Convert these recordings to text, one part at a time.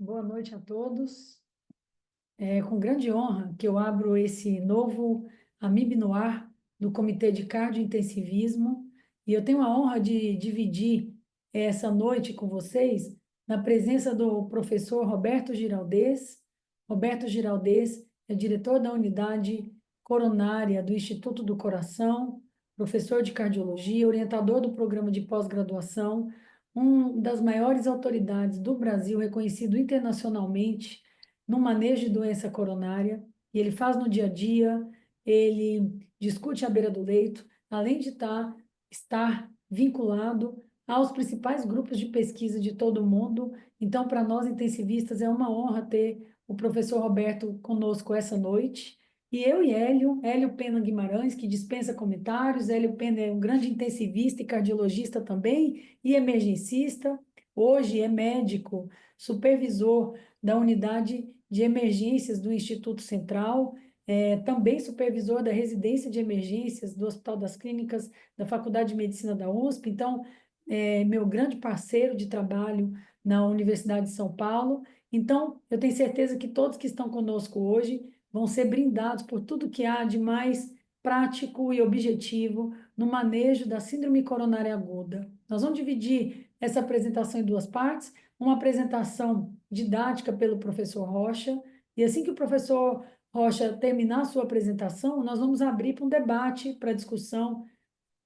Boa noite a todos. É com grande honra que eu abro esse novo AMIB no ar do Comitê de Cardiointensivismo e eu tenho a honra de dividir essa noite com vocês na presença do professor Roberto Giraldez. Roberto Giraldez é diretor da unidade coronária do Instituto do Coração, professor de cardiologia, orientador do programa de pós-graduação, das maiores autoridades do Brasil, reconhecido internacionalmente no manejo de doença coronária, e ele faz no dia a dia, ele discute à beira do leito, além de estar vinculado aos principais grupos de pesquisa de todo o mundo. Então, para nós intensivistas, é uma honra ter o professor Roberto conosco essa noite. E eu e Hélio Pena Guimarães, que dispensa comentários. Hélio Pena é um grande intensivista e cardiologista também, e emergencista. Hoje é médico, supervisor da unidade de emergências do Instituto Central, também supervisor da residência de emergências do Hospital das Clínicas da Faculdade de Medicina da USP. Então, meu grande parceiro de trabalho na Universidade de São Paulo. Então, eu tenho certeza que todos que estão conosco hoje vão ser brindados por tudo que há de mais prático e objetivo no manejo da síndrome coronária aguda. Nós vamos dividir essa apresentação em duas partes, uma apresentação didática pelo professor Rocha, e assim que o professor Rocha terminar a sua apresentação, nós vamos abrir para um debate, para discussão,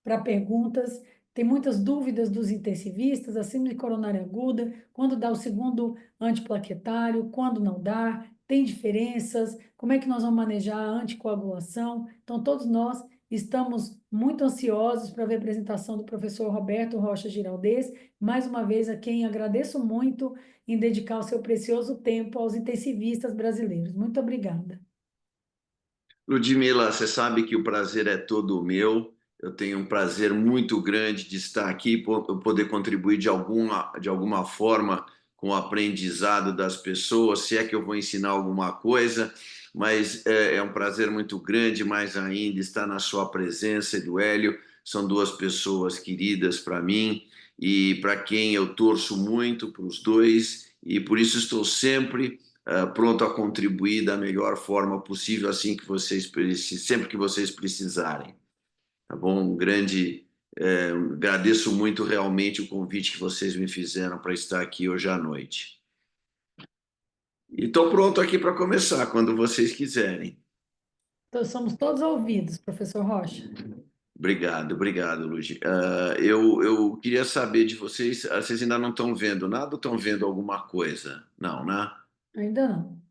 para perguntas. Tem muitas dúvidas dos intensivistas, a síndrome coronária aguda, quando dá o segundo antiplaquetário, quando não dá, tem diferenças, como é que nós vamos manejar a anticoagulação. Então, todos nós estamos muito ansiosos para ver a apresentação do professor Roberto Rocha Giraldez, mais uma vez a quem agradeço muito em dedicar o seu precioso tempo aos intensivistas brasileiros. Muito obrigada. Ludmila, você sabe que o prazer é todo meu. Eu tenho um prazer muito grande de estar aqui e poder contribuir de alguma forma com o aprendizado das pessoas, se é que eu vou ensinar alguma coisa, mas é um prazer muito grande, mais ainda, estar na sua presença e do Hélio. São duas pessoas queridas para mim e para quem eu torço muito, para os dois, e por isso estou sempre pronto a contribuir da melhor forma possível, assim que vocês sempre que vocês precisarem. Tá bom? Agradeço muito realmente o convite que vocês me fizeram para estar aqui hoje à noite. E estou pronto aqui para começar, quando vocês quiserem. Então, somos todos ouvidos, professor Rocha. Obrigado, obrigado, Luigi. Eu queria saber de vocês, vocês ainda não estão vendo nada ou estão vendo alguma coisa? Não, né? Ainda não.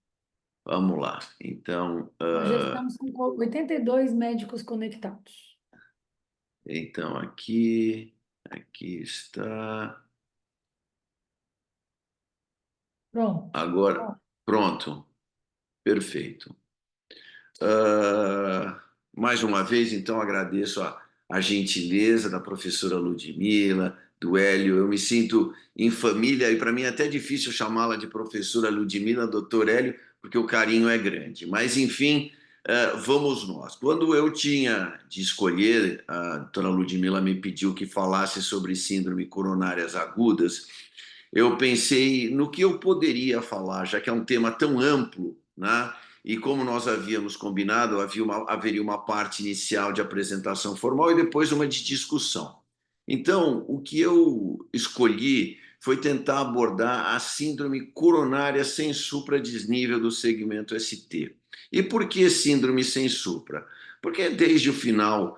Vamos lá. Então, Nós já estamos com 82 médicos conectados. aqui está. Pronto. Agora, pronto, perfeito. Ah, mais uma vez, então, agradeço a gentileza da professora Ludmila, do Hélio. Eu me sinto em família e para mim é até difícil chamá-la de professora Ludmila, doutor Hélio, porque o carinho é grande. Mas, enfim, vamos nós. Quando eu tinha de escolher, a doutora Ludmila me pediu que falasse sobre síndrome coronárias agudas. Eu pensei no que eu poderia falar, já que é um tema tão amplo, né? E como nós havíamos combinado, haveria uma parte inicial de apresentação formal e depois uma de discussão. Então, o que eu escolhi foi tentar abordar a síndrome coronária sem supradesnível do segmento ST. E por que síndrome sem supra? Porque desde o final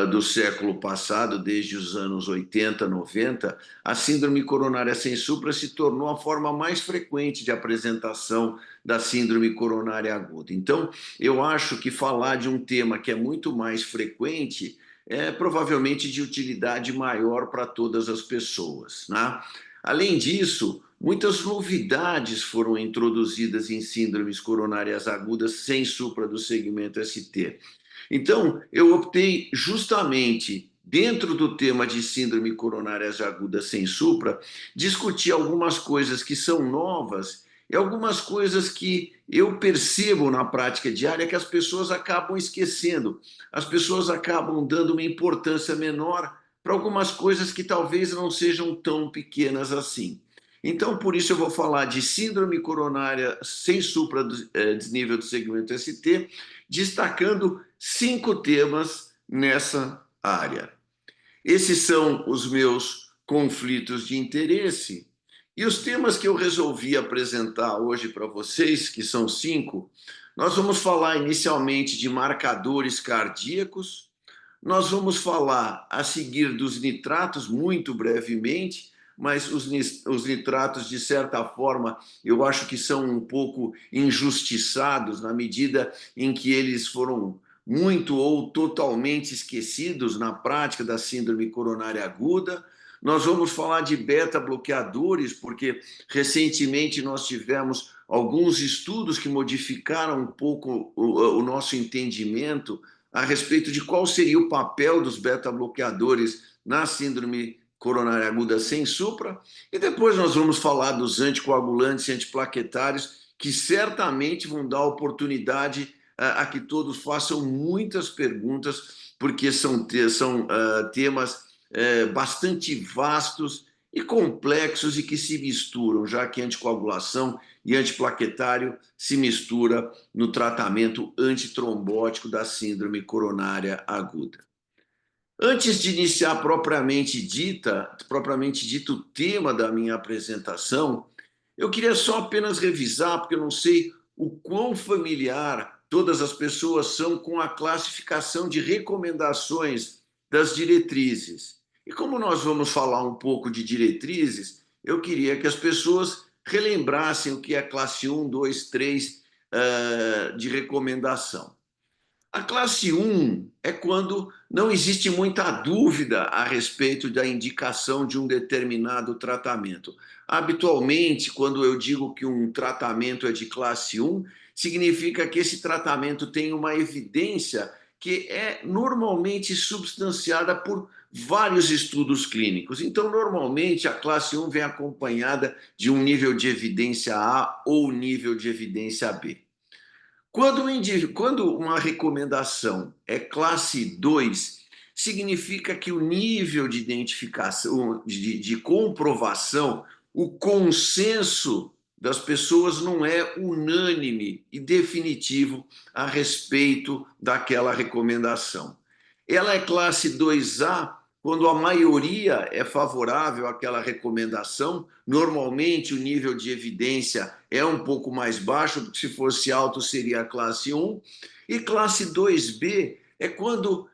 do século passado, desde os anos 80, 90, a síndrome coronária sem supra se tornou a forma mais frequente de apresentação da síndrome coronária aguda. Então, eu acho que falar de um tema que é muito mais frequente é provavelmente de utilidade maior para todas as pessoas, né? Além disso, muitas novidades foram introduzidas em síndromes coronárias agudas sem supra do segmento ST. Então, eu optei justamente, dentro do tema de síndrome coronárias agudas sem supra, discutir algumas coisas que são novas e algumas coisas que eu percebo na prática diária que as pessoas acabam esquecendo. As pessoas acabam dando uma importância menor para algumas coisas que talvez não sejam tão pequenas assim. Então, por isso eu vou falar de síndrome coronária sem desnível do segmento ST, destacando 5 temas nessa área. Esses são os meus conflitos de interesse. E os temas que eu resolvi apresentar hoje para vocês, que são 5, nós vamos falar inicialmente de marcadores cardíacos, nós vamos falar a seguir dos nitratos, muito brevemente, mas os nitratos, de certa forma, eu acho que são um pouco injustiçados na medida em que eles foram muito ou totalmente esquecidos na prática da síndrome coronária aguda. Nós vamos falar de beta-bloqueadores, porque recentemente nós tivemos alguns estudos que modificaram um pouco o nosso entendimento a respeito de qual seria o papel dos beta-bloqueadores na síndrome coronária aguda sem supra, e depois nós vamos falar dos anticoagulantes e antiplaquetários, que certamente vão dar oportunidade a que todos façam muitas perguntas, porque são temas bastante vastos e complexos e que se misturam, já que anticoagulação e antiplaquetário se mistura no tratamento antitrombótico da síndrome coronária aguda. Antes de iniciar propriamente dito o tema da minha apresentação, eu queria só apenas revisar, porque eu não sei o quão familiar todas as pessoas são com a classificação de recomendações das diretrizes. E como nós vamos falar um pouco de diretrizes, eu queria que as pessoas relembrassem o que é classe 1, 2, 3 de recomendação. A classe 1 é quando não existe muita dúvida a respeito da indicação de um determinado tratamento. Habitualmente, quando eu digo que um tratamento é de classe 1, significa que esse tratamento tem uma evidência que é normalmente substanciada por vários estudos clínicos. Então, normalmente, a classe 1 vem acompanhada de um nível de evidência A ou nível de evidência B. Quando uma recomendação é classe 2, significa que o nível de identificação, de comprovação, o consenso das pessoas não é unânime e definitivo a respeito daquela recomendação. Ela é classe 2A quando a maioria é favorável àquela recomendação. Normalmente o nível de evidência é um pouco mais baixo, porque se fosse alto seria a classe 1. E classe 2B é quando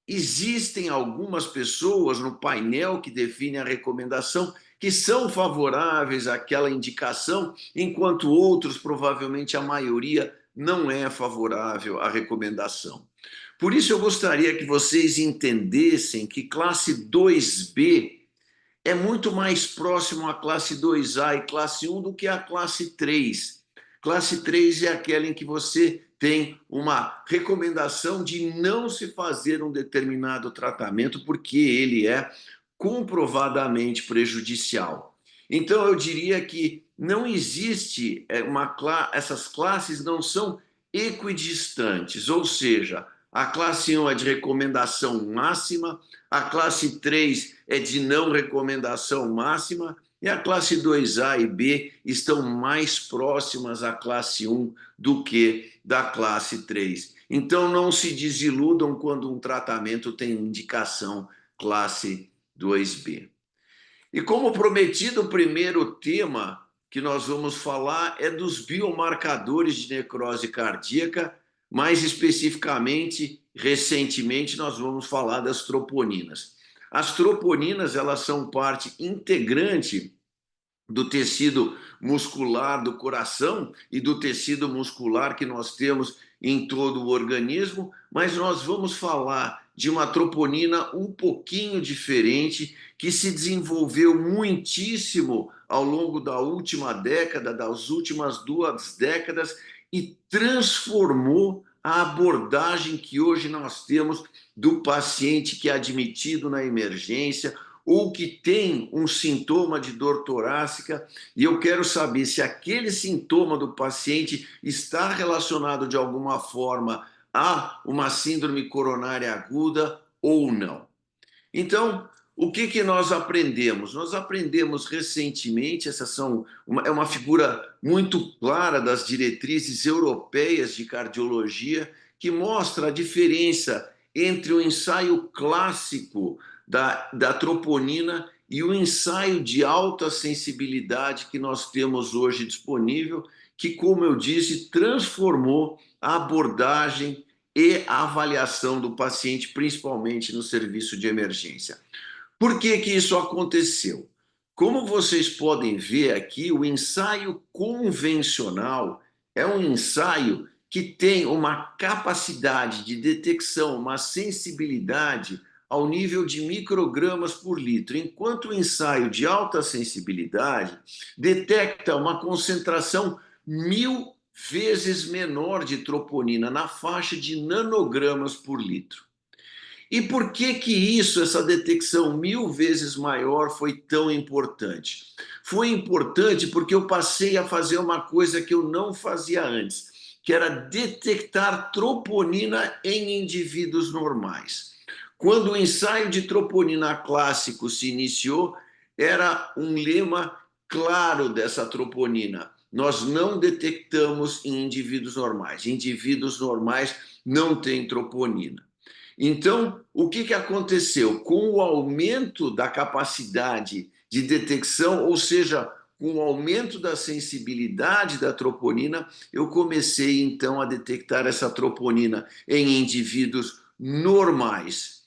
existem algumas pessoas no painel que define a recomendação que são favoráveis àquela indicação, enquanto outros, provavelmente a maioria, não é favorável à recomendação. Por isso eu gostaria que vocês entendessem que classe 2B é muito mais próximo à classe 2A e classe 1 do que à classe 3. Classe 3 é aquela em que você tem uma recomendação de não se fazer um determinado tratamento porque ele é comprovadamente prejudicial. Então, eu diria que não existe essas classes não são equidistantes, ou seja, a classe 1 é de recomendação máxima, a classe 3 é de não recomendação máxima e a classe 2A e B estão mais próximas à classe 1 do que da classe 3. Então, não se desiludam quando um tratamento tem indicação classe 2B. E como prometido, o primeiro tema que nós vamos falar é dos biomarcadores de necrose cardíaca, mais especificamente, recentemente, nós vamos falar das troponinas. As troponinas, elas são parte integrante do tecido muscular do coração e do tecido muscular que nós temos em todo o organismo, mas nós vamos falar de uma troponina um pouquinho diferente, que se desenvolveu muitíssimo ao longo da última década, das últimas 2 décadas, e transformou a abordagem que hoje nós temos do paciente que é admitido na emergência ou que tem um sintoma de dor torácica, e eu quero saber se aquele sintoma do paciente está relacionado de alguma forma a uma síndrome coronária aguda ou não. Então, o que que nós aprendemos? Nós aprendemos recentemente, é uma figura muito clara das diretrizes europeias de cardiologia, que mostra a diferença entre o ensaio clássico da troponina e o ensaio de alta sensibilidade que nós temos hoje disponível, que, como eu disse, transformou a abordagem e a avaliação do paciente, principalmente no serviço de emergência. Por que que isso aconteceu? Como vocês podem ver aqui, o ensaio convencional é um ensaio que tem uma capacidade de detecção, uma sensibilidade ao nível de microgramas por litro, enquanto o ensaio de alta sensibilidade detecta uma concentração 1000 vezes menor de troponina, na faixa de nanogramas por litro. E por que que isso, essa detecção 1000 vezes maior, foi tão importante? Foi importante porque eu passei a fazer uma coisa que eu não fazia antes, que era detectar troponina em indivíduos normais. Quando o ensaio de troponina clássico se iniciou, era um lema claro dessa troponina: nós não detectamos em indivíduos normais. Indivíduos normais não têm troponina. Então, o que que aconteceu? Com o aumento da capacidade de detecção, ou seja, com o aumento da sensibilidade da troponina, eu comecei então a detectar essa troponina em indivíduos normais.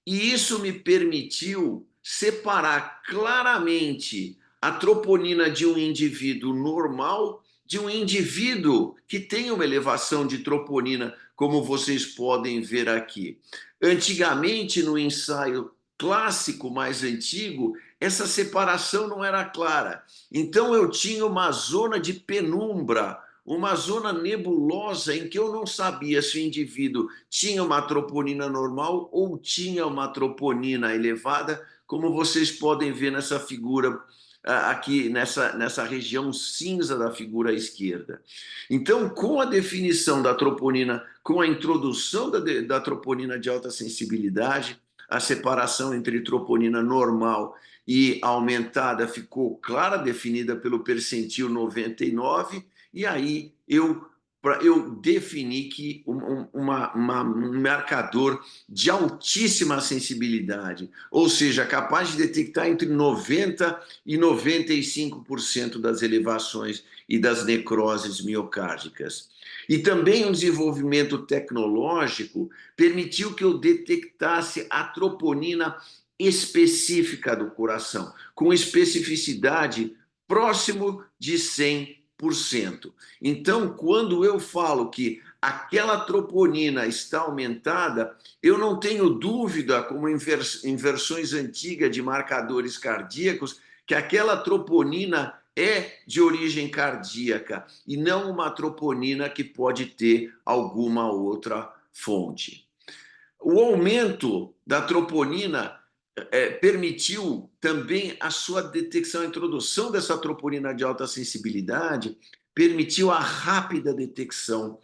E isso me permitiu separar claramente a troponina de um indivíduo normal de um indivíduo que tem uma elevação de troponina, como vocês podem ver aqui. Antigamente, no ensaio clássico mais antigo, essa separação não era clara. Então, eu tinha uma zona de penumbra, uma zona nebulosa em que eu não sabia se o indivíduo tinha uma troponina normal ou tinha uma troponina elevada, como vocês podem ver nessa figura aqui, nessa região cinza da figura à esquerda. Então, com a definição da troponina, com a introdução da troponina de alta sensibilidade, a separação entre troponina normal e aumentada ficou clara, definida pelo percentil 99, e aí eu defini que um marcador de altíssima sensibilidade, ou seja, capaz de detectar entre 90% e 95% das elevações e das necroses miocárdicas. E também o desenvolvimento tecnológico permitiu que eu detectasse a troponina específica do coração, com especificidade próximo de 100%. Então, quando eu falo que aquela troponina está aumentada, eu não tenho dúvida, como em versões antigas de marcadores cardíacos, que aquela troponina é de origem cardíaca e não uma troponina que pode ter alguma outra fonte. O aumento da troponina permitiu também a sua detecção, a introdução dessa troponina de alta sensibilidade, permitiu a rápida detecção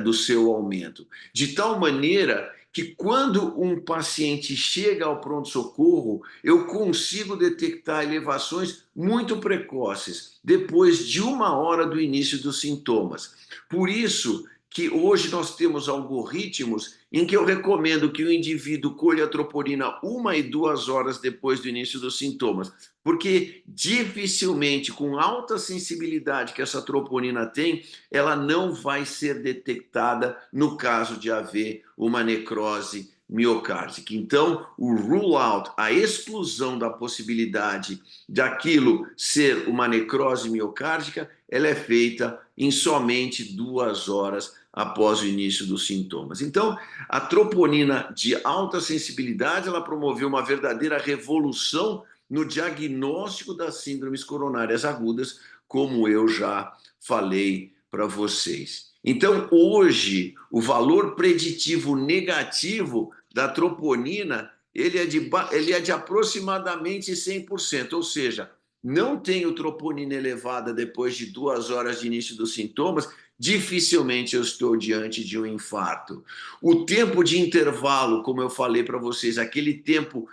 do seu aumento, de tal maneira que quando um paciente chega ao pronto-socorro, eu consigo detectar elevações muito precoces, depois de 1 hora do início dos sintomas. Por isso que hoje nós temos algoritmos em que eu recomendo que o indivíduo colha a troponina 1 e 2 horas depois do início dos sintomas, porque dificilmente, com alta sensibilidade que essa troponina tem, ela não vai ser detectada no caso de haver uma necrose miocárdica. Então, o rule out, a exclusão da possibilidade daquilo ser uma necrose miocárdica, ela é feita em somente 2 horas após o início dos sintomas. Então, a troponina de alta sensibilidade, ela promoveu uma verdadeira revolução no diagnóstico das síndromes coronárias agudas, como eu já falei para vocês. Então, hoje, o valor preditivo negativo da troponina, ele é de aproximadamente 100%, ou seja, não tenho troponina elevada depois de 2 horas de início dos sintomas, dificilmente eu estou diante de um infarto. O tempo de intervalo, como eu falei para vocês, aquele tempo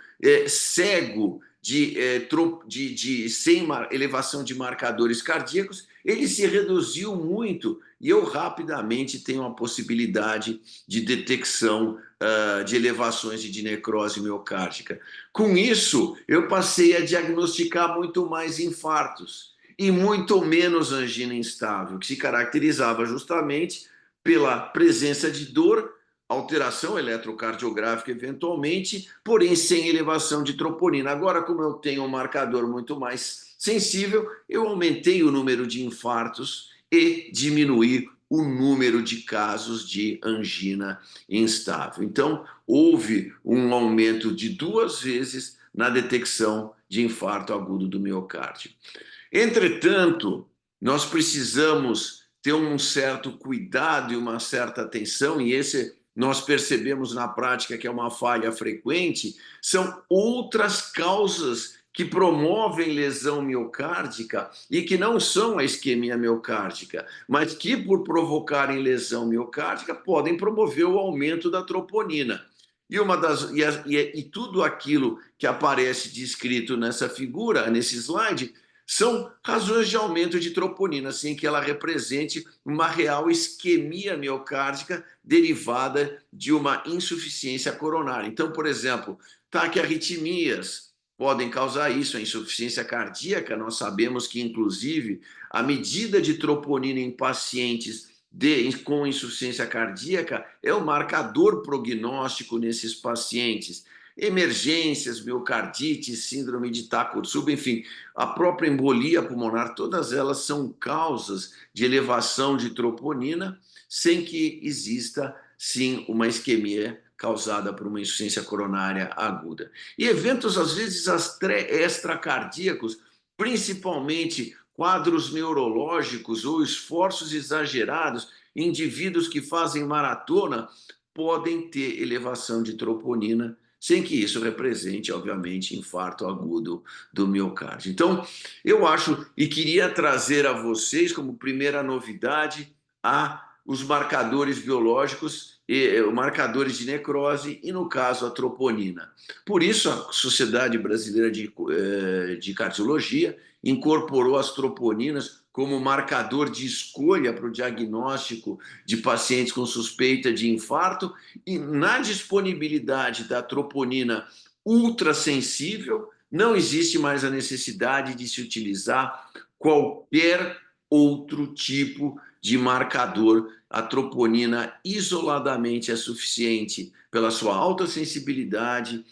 cego sem elevação de marcadores cardíacos, ele se reduziu muito e eu rapidamente tenho a possibilidade de detecção de elevações e de necrose miocárdica. Com isso, eu passei a diagnosticar muito mais infartos e muito menos angina instável, que se caracterizava justamente pela presença de dor, alteração eletrocardiográfica eventualmente, porém sem elevação de troponina. Agora, como eu tenho um marcador muito mais sensível, eu aumentei o número de infartos e diminuí o número de casos de angina instável. Então, houve um aumento de 2 vezes na detecção de infarto agudo do miocárdio. Entretanto, nós precisamos ter um certo cuidado e uma certa atenção, e esse nós percebemos na prática que é uma falha frequente, são outras causas que promovem lesão miocárdica e que não são a isquemia miocárdica, mas que, por provocarem lesão miocárdica, podem promover o aumento da troponina. E tudo aquilo que aparece descrito nessa figura, nesse slide, são razões de aumento de troponina, sem que ela represente uma real isquemia miocárdica derivada de uma insuficiência coronária. Então, por exemplo, taquiarritmias podem causar isso, a insuficiência cardíaca. Nós sabemos que, inclusive, a medida de troponina em pacientes com insuficiência cardíaca é o marcador prognóstico nesses pacientes. Emergências, miocardite, síndrome de Takotsubo, enfim, a própria embolia pulmonar, todas elas são causas de elevação de troponina, sem que exista, sim, uma isquemia causada por uma insuficiência coronária aguda. E eventos, às vezes, extracardíacos, principalmente quadros neurológicos ou esforços exagerados, indivíduos que fazem maratona, podem ter elevação de troponina, sem que isso represente, obviamente, infarto agudo do miocárdio. Então, eu acho e queria trazer a vocês, como primeira novidade, os marcadores biológicos, marcadores de necrose e, no caso, a troponina. Por isso, a Sociedade Brasileira de Cardiologia incorporou as troponinas como marcador de escolha para o diagnóstico de pacientes com suspeita de infarto, e na disponibilidade da troponina ultrassensível, não existe mais a necessidade de se utilizar qualquer outro tipo de marcador. A troponina isoladamente é suficiente pela sua alta sensibilidade,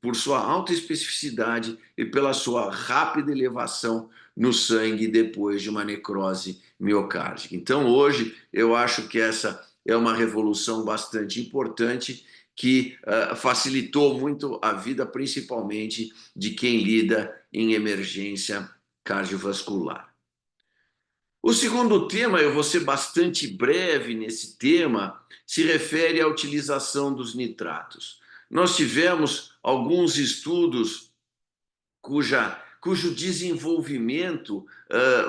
por sua alta especificidade e pela sua rápida elevação no sangue depois de uma necrose miocárdica. Então, hoje, eu acho que essa é uma revolução bastante importante que facilitou muito a vida, principalmente de quem lida em emergência cardiovascular. O segundo tema, eu vou ser bastante breve nesse tema, se refere à utilização dos nitratos. Nós tivemos alguns estudos cujo desenvolvimento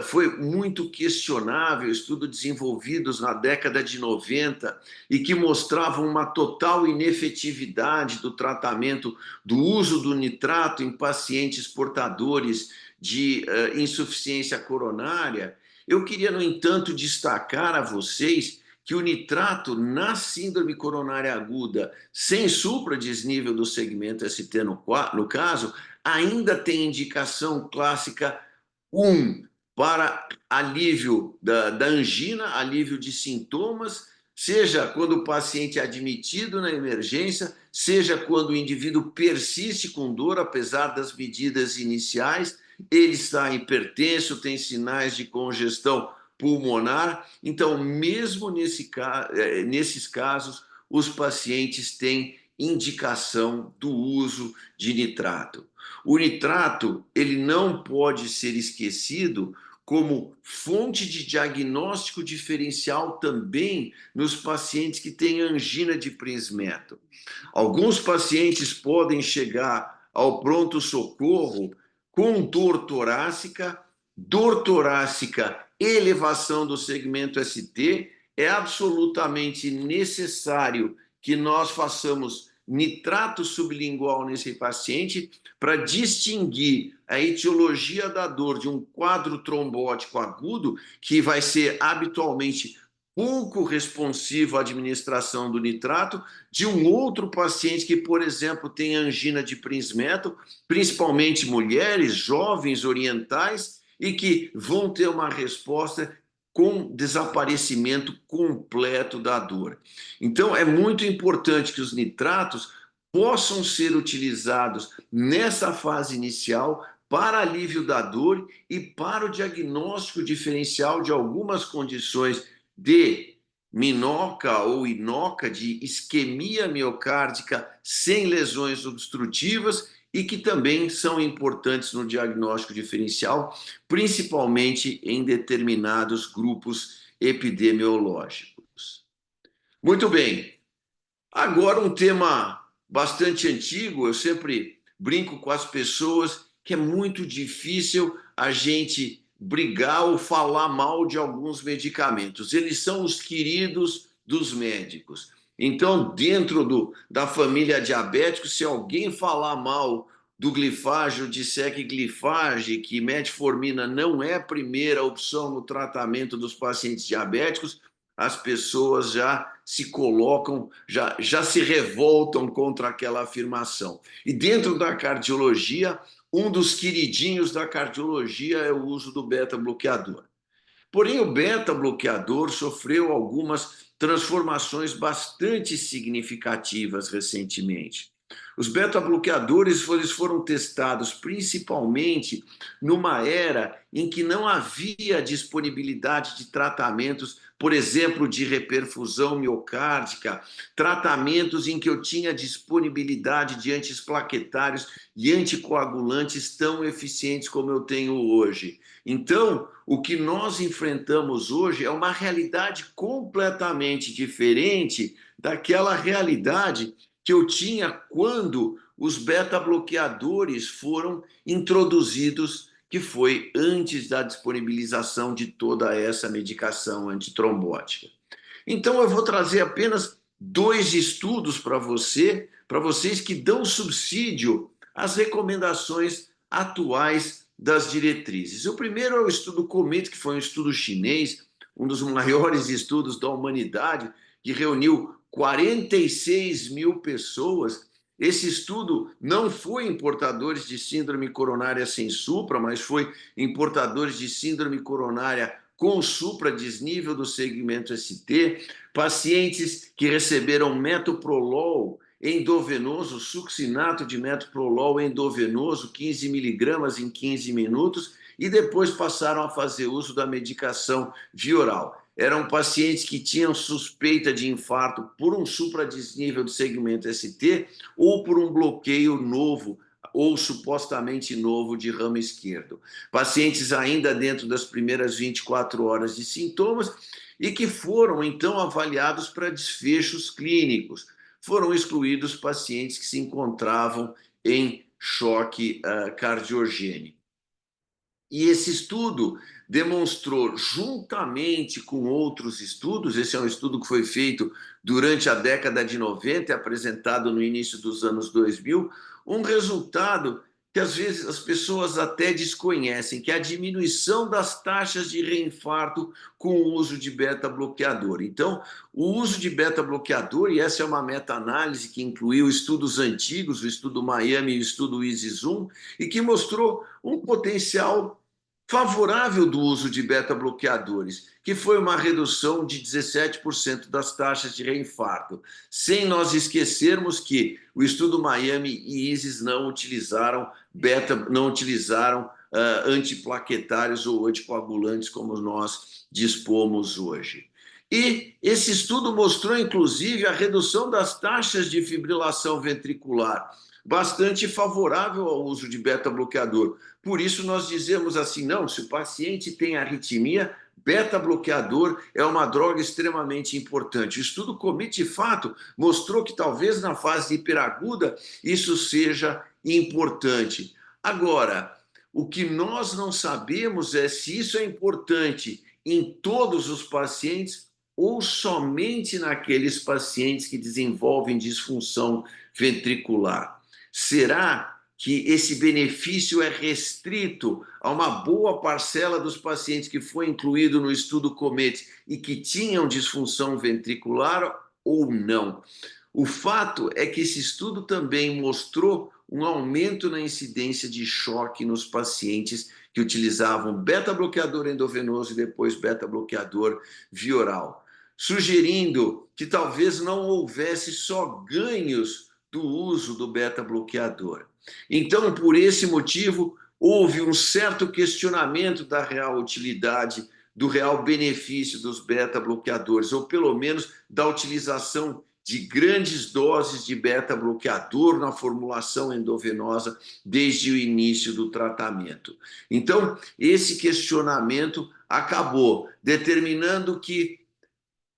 foi muito questionável, estudos desenvolvidos na década de 90 e que mostravam uma total inefetividade do tratamento do uso do nitrato em pacientes portadores de insuficiência coronária. Eu queria, no entanto, destacar a vocês que o nitrato na síndrome coronária aguda, sem supradesnível do segmento ST no caso, ainda tem indicação clássica 1 para alívio da angina, alívio de sintomas, seja quando o paciente é admitido na emergência, seja quando o indivíduo persiste com dor, apesar das medidas iniciais, ele está hipertenso, tem sinais de congestão pulmonar. Então, mesmo nesses casos, os pacientes têm indicação do uso de nitrato. O nitrato, ele não pode ser esquecido como fonte de diagnóstico diferencial também nos pacientes que têm angina de Prinzmetal. Alguns pacientes podem chegar ao pronto-socorro com dor torácica, elevação do segmento ST, é absolutamente necessário que nós façamos nitrato sublingual nesse paciente para distinguir a etiologia da dor de um quadro trombótico agudo, que vai ser habitualmente pouco responsivo à administração do nitrato, de um outro paciente que, por exemplo, tem angina de Prinzmetal, principalmente mulheres, jovens, orientais, e que vão ter uma resposta com desaparecimento completo da dor. Então, é muito importante que os nitratos possam ser utilizados nessa fase inicial para alívio da dor e para o diagnóstico diferencial de algumas condições de minoca ou inoca, de isquemia miocárdica sem lesões obstrutivas e que também são importantes no diagnóstico diferencial, principalmente em determinados grupos epidemiológicos. Muito bem. Agora um tema bastante antigo, eu sempre brinco com as pessoas que é muito difícil a gente brigar ou falar mal de alguns medicamentos. Eles são os queridos dos médicos. Então, dentro da família diabética, se alguém falar mal do glifage, disser que glifage, que metformina não é a primeira opção no tratamento dos pacientes diabéticos, as pessoas já se colocam, já se revoltam contra aquela afirmação. E dentro da cardiologia, um dos queridinhos da cardiologia é o uso do beta-bloqueador. Porém, o beta-bloqueador sofreu algumas transformações bastante significativas recentemente. Os beta-bloqueadores eles foram testados principalmente numa era em que não havia disponibilidade de tratamentos, por exemplo, de reperfusão miocárdica, tratamentos em que eu tinha disponibilidade de antiplaquetários e anticoagulantes tão eficientes como eu tenho hoje. Então, o que nós enfrentamos hoje é uma realidade completamente diferente daquela realidade que eu tinha quando os beta-bloqueadores foram introduzidos, que foi antes da disponibilização de toda essa medicação antitrombótica. Então, eu vou trazer apenas 2 estudos para vocês que dão subsídio às recomendações atuais das diretrizes. O primeiro é o estudo COMET, que foi um estudo chinês, um dos maiores estudos da humanidade, que reuniu 46 mil pessoas. Esse estudo não foi em portadores de síndrome coronária sem supra, mas foi em portadores de síndrome coronária com supradesnível do segmento ST, pacientes que receberam metoprolol endovenoso, succinato de metoprolol endovenoso, 15 miligramas em 15 minutos, e depois passaram a fazer uso da medicação via oral. Eram pacientes que tinham suspeita de infarto por um supradesnível do segmento ST ou por um bloqueio novo ou supostamente novo de ramo esquerdo. Pacientes ainda dentro das primeiras 24 horas de sintomas e que foram, então, avaliados para desfechos clínicos. Foram excluídos pacientes que se encontravam em choque cardiogênico. E esse estudo demonstrou, juntamente com outros estudos, esse é um estudo que foi feito durante a década de 90 e apresentado no início dos anos 2000, um resultado que às vezes as pessoas até desconhecem, que é a diminuição das taxas de reinfarto com o uso de beta-bloqueador. Então, o uso de beta-bloqueador, e essa é uma meta-análise que incluiu estudos antigos, o estudo Miami e o estudo EASY-Zoom, e que mostrou um potencial favorável do uso de beta-bloqueadores, que foi uma redução de 17% das taxas de reinfarto, sem nós esquecermos que o estudo Miami e ISIS não utilizaram antiplaquetários ou anticoagulantes como nós dispomos hoje. E esse estudo mostrou, inclusive, a redução das taxas de fibrilação ventricular, bastante favorável ao uso de beta-bloqueador. Por isso, nós dizemos assim, não, se o paciente tem arritmia, beta-bloqueador é uma droga extremamente importante. O estudo COMET, de fato, mostrou que talvez na fase hiperaguda isso seja importante. Agora, o que nós não sabemos é se isso é importante em todos os pacientes ou somente naqueles pacientes que desenvolvem disfunção ventricular. Será que esse benefício é restrito a uma boa parcela dos pacientes que foi incluído no estudo COMET e que tinham disfunção ventricular ou não? O fato é que esse estudo também mostrou um aumento na incidência de choque nos pacientes que utilizavam beta-bloqueador endovenoso e depois beta-bloqueador via oral, sugerindo que talvez não houvesse só ganhos do uso do beta-bloqueador. Então, por esse motivo, houve um certo questionamento da real utilidade, do real benefício dos beta-bloqueadores, ou pelo menos da utilização de grandes doses de beta-bloqueador na formulação endovenosa desde o início do tratamento. Então, esse questionamento acabou determinando que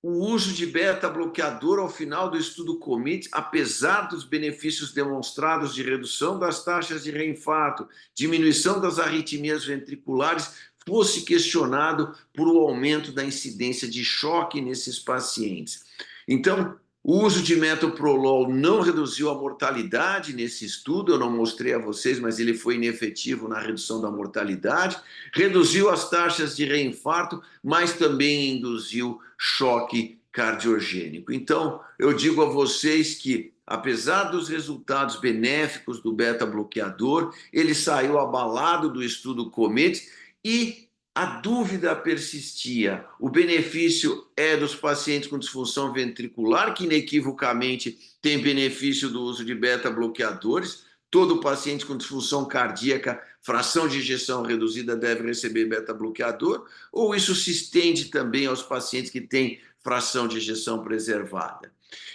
o uso de beta-bloqueador ao final do estudo COMET, apesar dos benefícios demonstrados de redução das taxas de reinfarto, diminuição das arritmias ventriculares, fosse questionado por o aumento da incidência de choque nesses pacientes. Então, o uso de metoprolol não reduziu a mortalidade nesse estudo, eu não mostrei a vocês, mas ele foi inefetivo na redução da mortalidade, reduziu as taxas de reinfarto, mas também induziu choque cardiogênico. Então, eu digo a vocês que, apesar dos resultados benéficos do beta-bloqueador, ele saiu abalado do estudo COMET e a dúvida persistia. O benefício é dos pacientes com disfunção ventricular, que inequivocamente tem benefício do uso de beta-bloqueadores. Todo paciente com disfunção cardíaca, fração de ejeção reduzida, deve receber beta-bloqueador, ou isso se estende também aos pacientes que têm fração de ejeção preservada.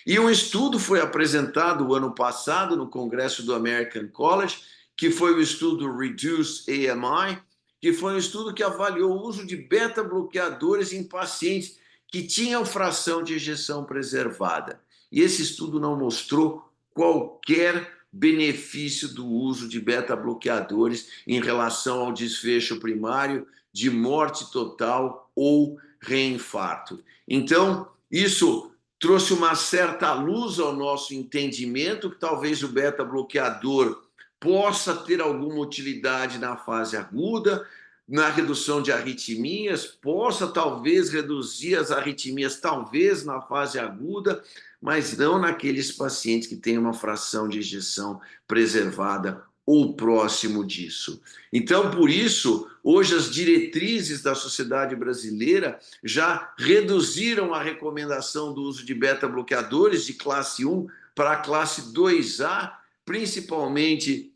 E um estudo foi apresentado o ano passado no Congresso do American College, que foi o estudo Reduce AMI, que foi um estudo que avaliou o uso de beta-bloqueadores em pacientes que tinham fração de ejeção preservada. E esse estudo não mostrou qualquer benefício do uso de beta-bloqueadores em relação ao desfecho primário de morte total ou reinfarto. Então, isso trouxe uma certa luz ao nosso entendimento que talvez o beta-bloqueador possa ter alguma utilidade na fase aguda, na redução de arritmias, possa talvez reduzir as arritmias, talvez na fase aguda, mas não naqueles pacientes que têm uma fração de ejeção preservada ou próximo disso. Então, por isso, hoje as diretrizes da Sociedade Brasileira já reduziram a recomendação do uso de beta-bloqueadores de classe 1 para a classe 2A, principalmente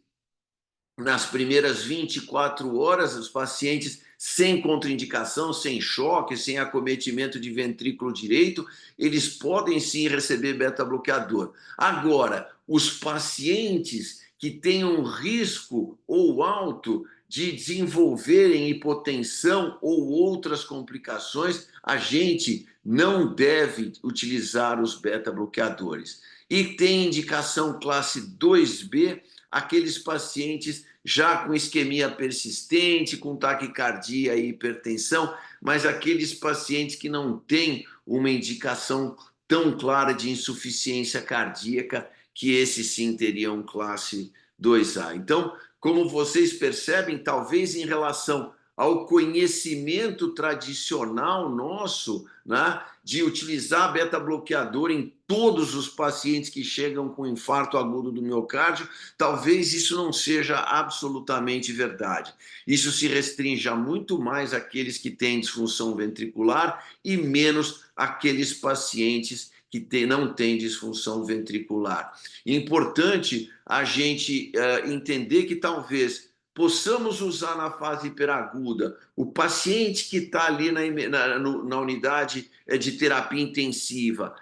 nas primeiras 24 horas, os pacientes sem contraindicação, sem choque, sem acometimento de ventrículo direito, eles podem sim receber beta-bloqueador. Agora, os pacientes que têm um risco ou alto de desenvolverem hipotensão ou outras complicações, a gente não deve utilizar os beta-bloqueadores. E tem indicação classe 2B, aqueles pacientes já com isquemia persistente, com taquicardia e hipertensão, mas aqueles pacientes que não têm uma indicação tão clara de insuficiência cardíaca, que esses sim teriam classe 2A. Então, como vocês percebem, talvez em relação ao conhecimento tradicional nosso, né, de utilizar beta-bloqueador em todos os pacientes que chegam com infarto agudo do miocárdio, talvez isso não seja absolutamente verdade. Isso se restringe muito mais àqueles que têm disfunção ventricular e menos àqueles pacientes que não têm disfunção ventricular. É importante a gente entender que talvez possamos usar na fase hiperaguda o paciente que está ali na unidade de terapia intensiva,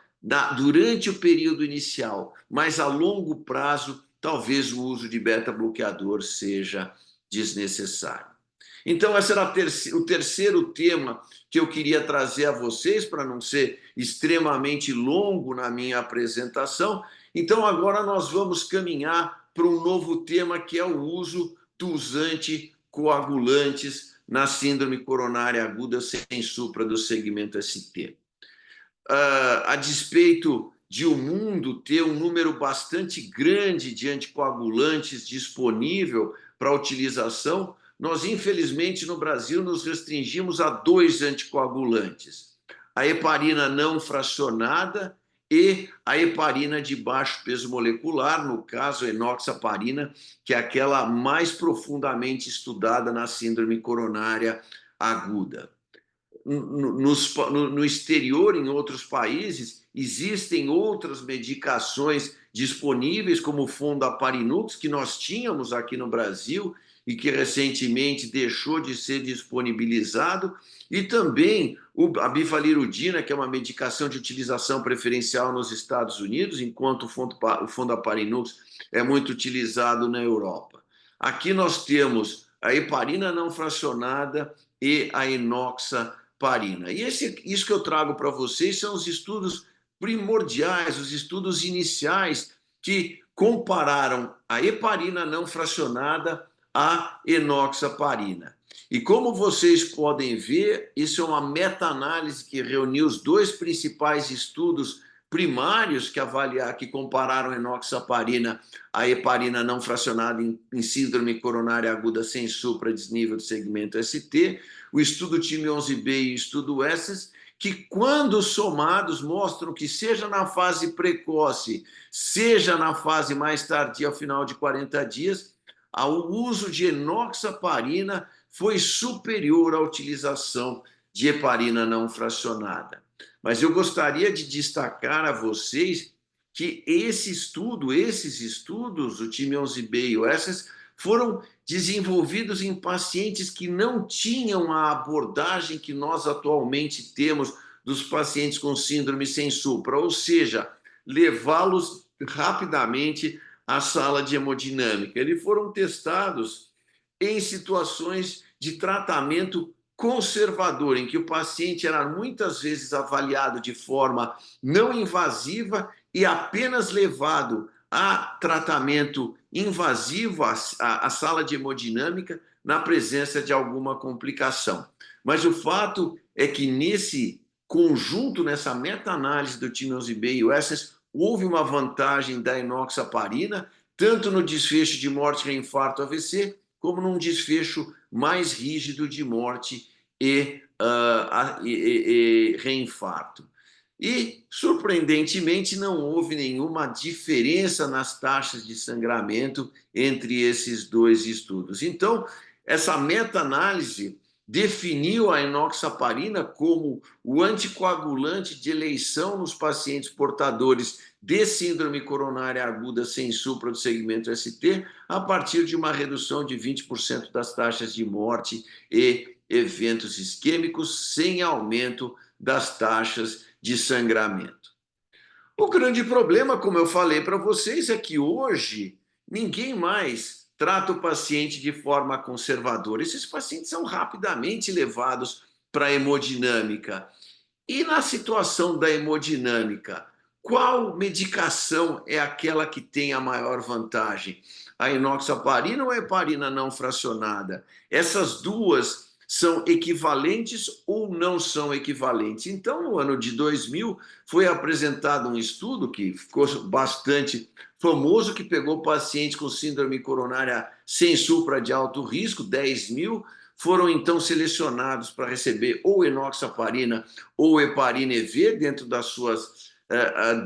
durante o período inicial, mas a longo prazo, talvez o uso de beta-bloqueador seja desnecessário. Então, esse era o terceiro tema que eu queria trazer a vocês, para não ser extremamente longo na minha apresentação. Então, agora nós vamos caminhar para um novo tema, que é o uso dos anticoagulantes. anticoagulantes na síndrome coronária aguda sem supra do segmento ST. A despeito de o mundo ter um número bastante grande de anticoagulantes disponível para utilização, nós, infelizmente, no Brasil, nos restringimos a 2 anticoagulantes: a heparina não fracionada e a heparina de baixo peso molecular, no caso, a enoxaparina, que é aquela mais profundamente estudada na síndrome coronária aguda. No exterior, em outros países, existem outras medicações disponíveis, como o Fondaparinux, que nós tínhamos aqui no Brasil e que recentemente deixou de ser disponibilizado, e também a bifalirudina, que é uma medicação de utilização preferencial nos Estados Unidos, enquanto o Fondaparinux é muito utilizado na Europa. Aqui nós temos a heparina não fracionada e a enoxaparina. E isso que eu trago para vocês são os estudos primordiais, os estudos iniciais que compararam a heparina não fracionada à enoxaparina. E como vocês podem ver, isso é uma meta-análise que reuniu os 2 principais estudos primários que compararam a enoxaparina à heparina não fracionada em síndrome coronária aguda sem supra desnível do segmento ST, o estudo time 11B e o estudo ESSES, que, quando somados, mostram que, seja na fase precoce, seja na fase mais tardia, ao final de 40 dias, o uso de enoxaparina foi superior à utilização de heparina não fracionada. Mas eu gostaria de destacar a vocês que esses estudos, o time 11B e o ESSES, foram desenvolvidos em pacientes que não tinham a abordagem que nós atualmente temos dos pacientes com síndrome sem supra, ou seja, levá-los rapidamente à sala de hemodinâmica. Eles foram testados em situações de tratamento conservador, em que o paciente era muitas vezes avaliado de forma não invasiva e apenas levado a tratamento invasivo, à sala de hemodinâmica, na presença de alguma complicação. Mas o fato é que nesse conjunto, nessa meta-análise do time 11B e o ESSES, houve uma vantagem da enoxaparina, tanto no desfecho de morte, reinfarto, AVC, como num desfecho mais rígido de morte e reinfarto. E, surpreendentemente, não houve nenhuma diferença nas taxas de sangramento entre esses 2 estudos. Então, essa meta-análise definiu a enoxaparina como o anticoagulante de eleição nos pacientes portadores de síndrome coronária aguda sem supra do segmento ST, a partir de uma redução de 20% das taxas de morte e eventos isquêmicos, sem aumento das taxas de sangramento. O grande problema, como eu falei para vocês, é que hoje ninguém mais trata o paciente de forma conservadora. Esses pacientes são rapidamente levados para a hemodinâmica. E na situação da hemodinâmica, qual medicação é aquela que tem a maior vantagem? A enoxaparina ou a heparina não fracionada? Essas duas são equivalentes ou não são equivalentes? Então, no ano de 2000, foi apresentado um estudo que ficou bastante famoso, que pegou pacientes com síndrome coronária sem supra de alto risco, 10.000, foram então selecionados para receber ou enoxaparina ou heparina EV dentro das suas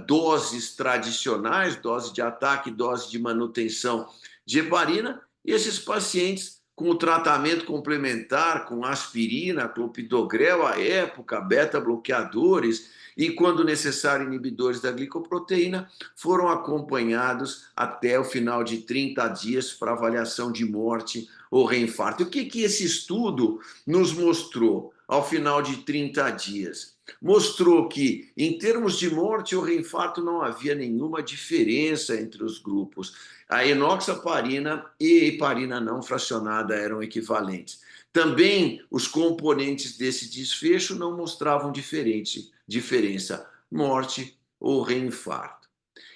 doses tradicionais, dose de ataque, dose de manutenção de heparina, e esses pacientes com o tratamento complementar, com aspirina, clopidogrel à época, beta-bloqueadores e, quando necessário, inibidores da glicoproteína, foram acompanhados até o final de 30 dias para avaliação de morte ou reinfarto. O que esse estudo nos mostrou ao final de 30 dias? Mostrou que, em termos de morte ou reinfarto, não havia nenhuma diferença entre os grupos. A enoxaparina e a heparina não fracionada eram equivalentes. Também os componentes desse desfecho não mostravam diferença, morte ou reinfarto.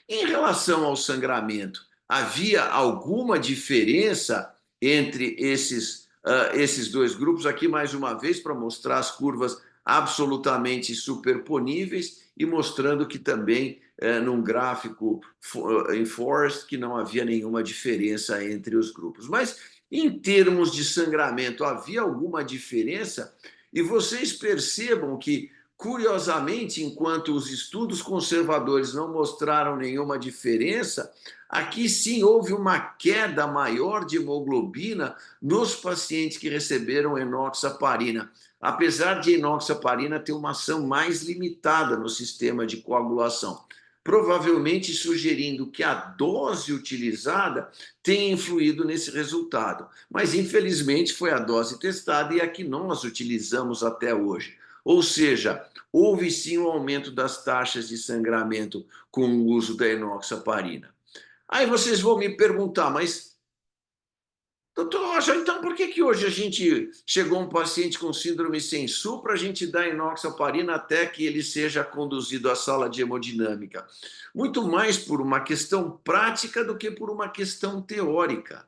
Em relação ao sangramento, havia alguma diferença entre esses esses dois grupos aqui mais uma vez para mostrar as curvas absolutamente superponíveis e mostrando que também num gráfico em Forest que não havia nenhuma diferença entre os grupos. Mas em termos de sangramento havia alguma diferença? E vocês percebam que, curiosamente, enquanto os estudos conservadores não mostraram nenhuma diferença, aqui sim houve uma queda maior de hemoglobina nos pacientes que receberam enoxaparina, apesar de enoxaparina ter uma ação mais limitada no sistema de coagulação, provavelmente sugerindo que a dose utilizada tenha influído nesse resultado. Mas, infelizmente, foi a dose testada e a que nós utilizamos até hoje. Ou seja, houve sim um aumento das taxas de sangramento com o uso da enoxaparina. Aí vocês vão me perguntar, mas, doutor Rocha, então por que hoje a gente chegou um paciente com síndrome sem supra, a gente dá enoxaparina até que ele seja conduzido à sala de hemodinâmica? Muito mais por uma questão prática do que por uma questão teórica.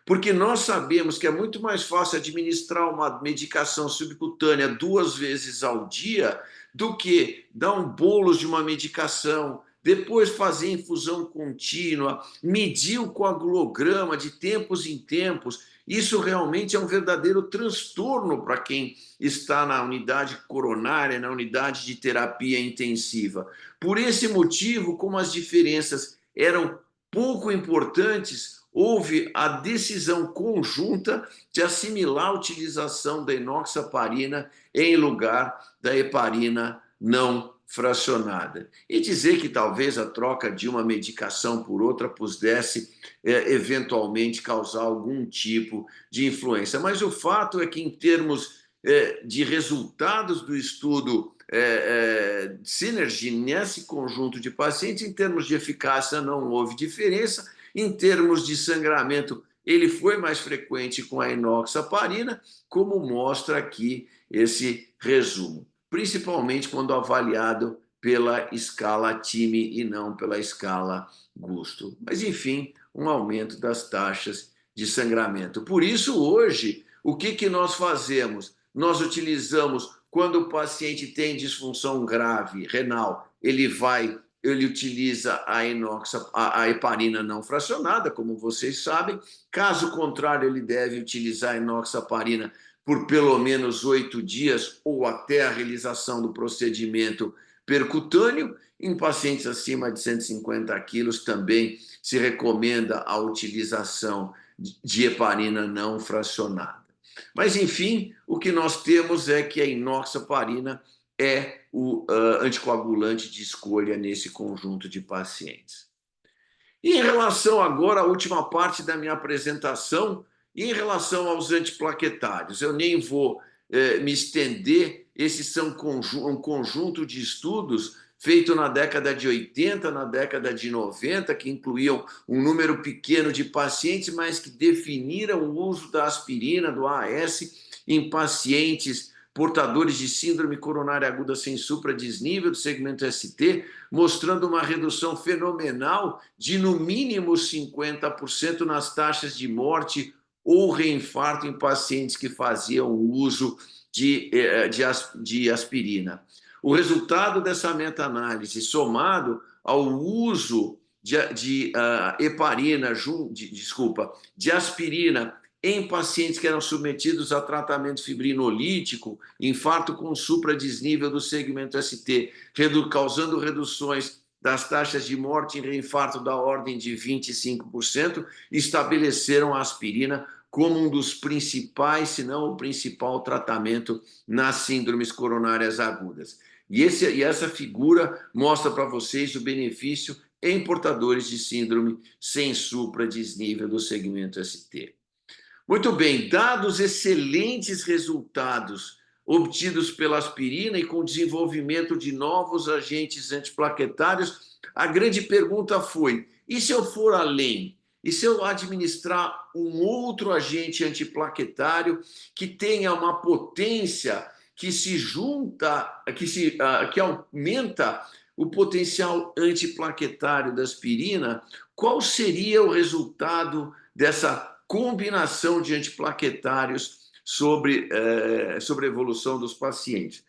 Porque nós sabemos que é muito mais fácil administrar uma medicação subcutânea 2 vezes ao dia do que dar um bolos de uma medicação, depois fazer infusão contínua, medir o coagulograma de tempos em tempos. Isso realmente é um verdadeiro transtorno para quem está na unidade coronária, na unidade de terapia intensiva. Por esse motivo, como as diferenças eram pouco importantes, houve a decisão conjunta de assimilar a utilização da enoxaparina em lugar da heparina não fracionada. E dizer que talvez a troca de uma medicação por outra pudesse eventualmente causar algum tipo de influência. Mas o fato é que, em termos de resultados do estudo Synergy nesse conjunto de pacientes, em termos de eficácia não houve diferença. Em termos de sangramento, ele foi mais frequente com a enoxaparina, como mostra aqui esse resumo, principalmente quando avaliado pela escala TIMI e não pela escala Gusto. Mas, enfim, um aumento das taxas de sangramento. Por isso, hoje, o que nós fazemos? Nós utilizamos, quando o paciente tem disfunção grave renal, ele utiliza a heparina não fracionada, como vocês sabem. Caso contrário, ele deve utilizar a enoxaparina por pelo menos 8 dias ou até a realização do procedimento percutâneo. Em pacientes acima de 150 quilos também se recomenda a utilização de heparina não fracionada. Mas, enfim, o que nós temos é que a enoxaparina é o anticoagulante de escolha nesse conjunto de pacientes. E em relação agora à última parte da minha apresentação, em relação aos antiplaquetários, eu nem vou me estender, esses são um conjunto de estudos feito na década de 80, na década de 90, que incluíam um número pequeno de pacientes, mas que definiram o uso da aspirina, do AS, em pacientes portadores de síndrome coronária aguda sem supradesnível do segmento ST, mostrando uma redução fenomenal de no mínimo 50% nas taxas de morte ou reinfarto em pacientes que faziam uso de aspirina. O resultado dessa meta-análise, somado ao uso de heparina, de aspirina em pacientes que eram submetidos a tratamento fibrinolítico, infarto com supradesnível do segmento ST, causando reduções das taxas de morte em reinfarto da ordem de 25%, estabeleceram a aspirina como um dos principais, se não o principal tratamento nas síndromes coronárias agudas. E essa figura mostra para vocês o benefício em portadores de síndrome sem supradesnível do segmento ST. Muito bem, dados excelentes resultados obtidos pela aspirina e com o desenvolvimento de novos agentes antiplaquetários, a grande pergunta foi: e se eu for além? E se eu administrar um outro agente antiplaquetário que tenha uma potência que se junta, que aumenta o potencial antiplaquetário da aspirina? Qual seria o resultado dessa combinação de antiplaquetários sobre a evolução dos pacientes.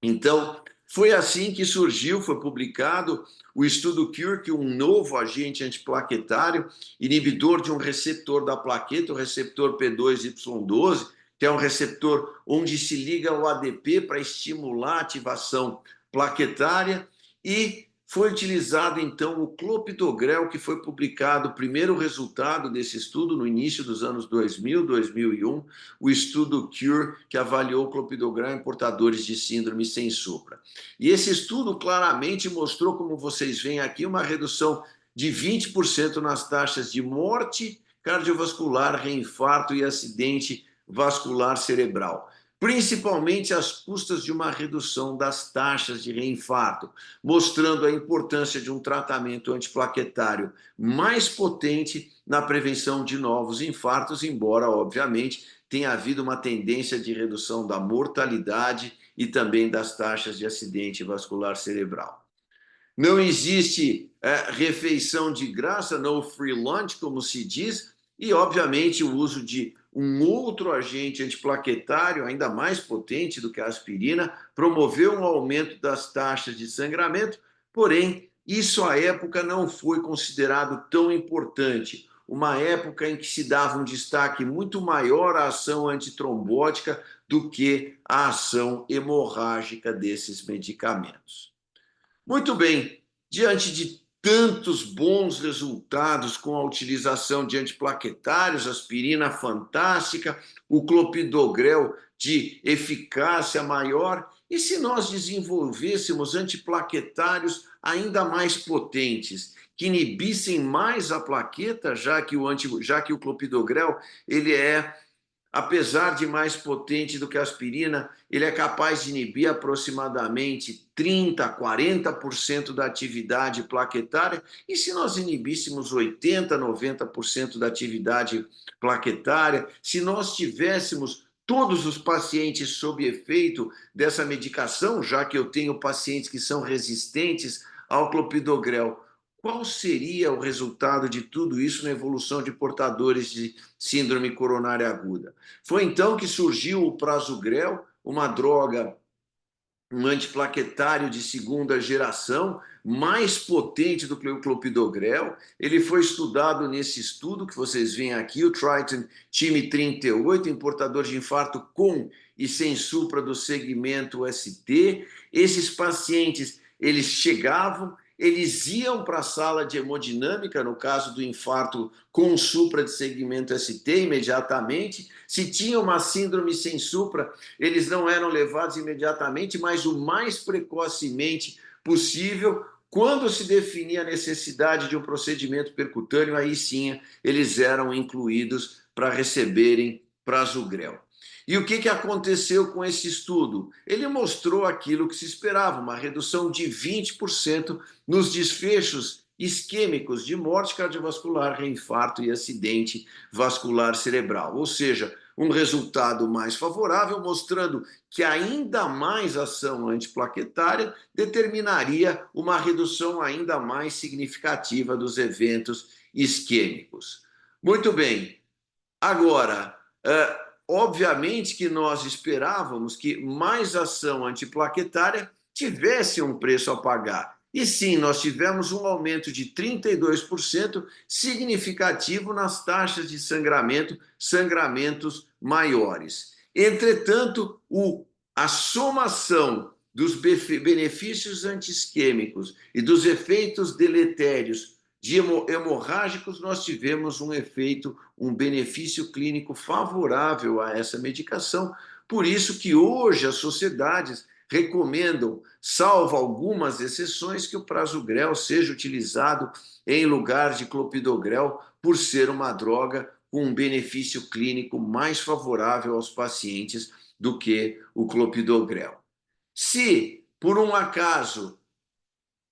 Então, foi assim que surgiu, foi publicado o estudo CURE, que é um novo agente antiplaquetário, inibidor de um receptor da plaqueta, o receptor P2Y12, que é um receptor onde se liga o ADP para estimular a ativação plaquetária, e foi utilizado então o clopidogrel, que foi publicado o primeiro resultado desse estudo no início dos anos 2000, 2001, o estudo CURE, que avaliou o clopidogrel em portadores de síndrome sem supra. E esse estudo claramente mostrou, como vocês veem aqui, uma redução de 20% nas taxas de morte cardiovascular, reinfarto e acidente vascular cerebral, principalmente às custas de uma redução das taxas de reinfarto, mostrando a importância de um tratamento antiplaquetário mais potente na prevenção de novos infartos, embora, obviamente, tenha havido uma tendência de redução da mortalidade e também das taxas de acidente vascular cerebral. Não existe refeição de graça, no free lunch, como se diz, e, obviamente, o uso de um outro agente antiplaquetário, ainda mais potente do que a aspirina, promoveu um aumento das taxas de sangramento, porém, isso à época não foi considerado tão importante. Uma época em que se dava um destaque muito maior à ação antitrombótica do que à ação hemorrágica desses medicamentos. Muito bem, diante de tantos bons resultados com a utilização de antiplaquetários, aspirina fantástica, o clopidogrel de eficácia maior, e se nós desenvolvêssemos antiplaquetários ainda mais potentes, que inibissem mais a plaqueta, já que o clopidogrel ele apesar de mais potente do que a aspirina, ele é capaz de inibir aproximadamente 30% a 40% da atividade plaquetária. E se nós inibíssemos 80%, 90% da atividade plaquetária, se nós tivéssemos todos os pacientes sob efeito dessa medicação, já que eu tenho pacientes que são resistentes ao clopidogrel, qual seria o resultado de tudo isso na evolução de portadores de síndrome coronária aguda? Foi então que surgiu o prasugrel, uma droga, um antiplaquetário de segunda geração, mais potente do que o clopidogrel. Ele foi estudado nesse estudo que vocês veem aqui, o Triton Time 38, em portador de infarto com e sem supra do segmento ST. Esses pacientes, eles chegavam, eles iam para a sala de hemodinâmica, no caso do infarto com supra de segmento ST, imediatamente. Se tinha uma síndrome sem supra, eles não eram levados imediatamente, mas o mais precocemente possível. Quando se definia a necessidade de um procedimento percutâneo, aí sim eles eram incluídos para receberem prasugrel. E o que aconteceu com esse estudo? Ele mostrou aquilo que se esperava, uma redução de 20% nos desfechos isquêmicos de morte cardiovascular, reinfarto e acidente vascular cerebral. Ou seja, um resultado mais favorável, mostrando que ainda mais ação antiplaquetária determinaria uma redução ainda mais significativa dos eventos isquêmicos. Muito bem. Agora, obviamente que nós esperávamos que mais ação antiplaquetária tivesse um preço a pagar. E sim, nós tivemos um aumento de 32% significativo nas taxas de sangramento, sangramentos maiores. Entretanto, a somação dos benefícios anti-isquêmicos e dos efeitos deletérios de hemorrágicos, nós tivemos um efeito, um benefício clínico favorável a essa medicação. Por isso que hoje as sociedades recomendam, salvo algumas exceções, que o prasugrel seja utilizado em lugar de clopidogrel, por ser uma droga com um benefício clínico mais favorável aos pacientes do que o clopidogrel. Se, por um acaso,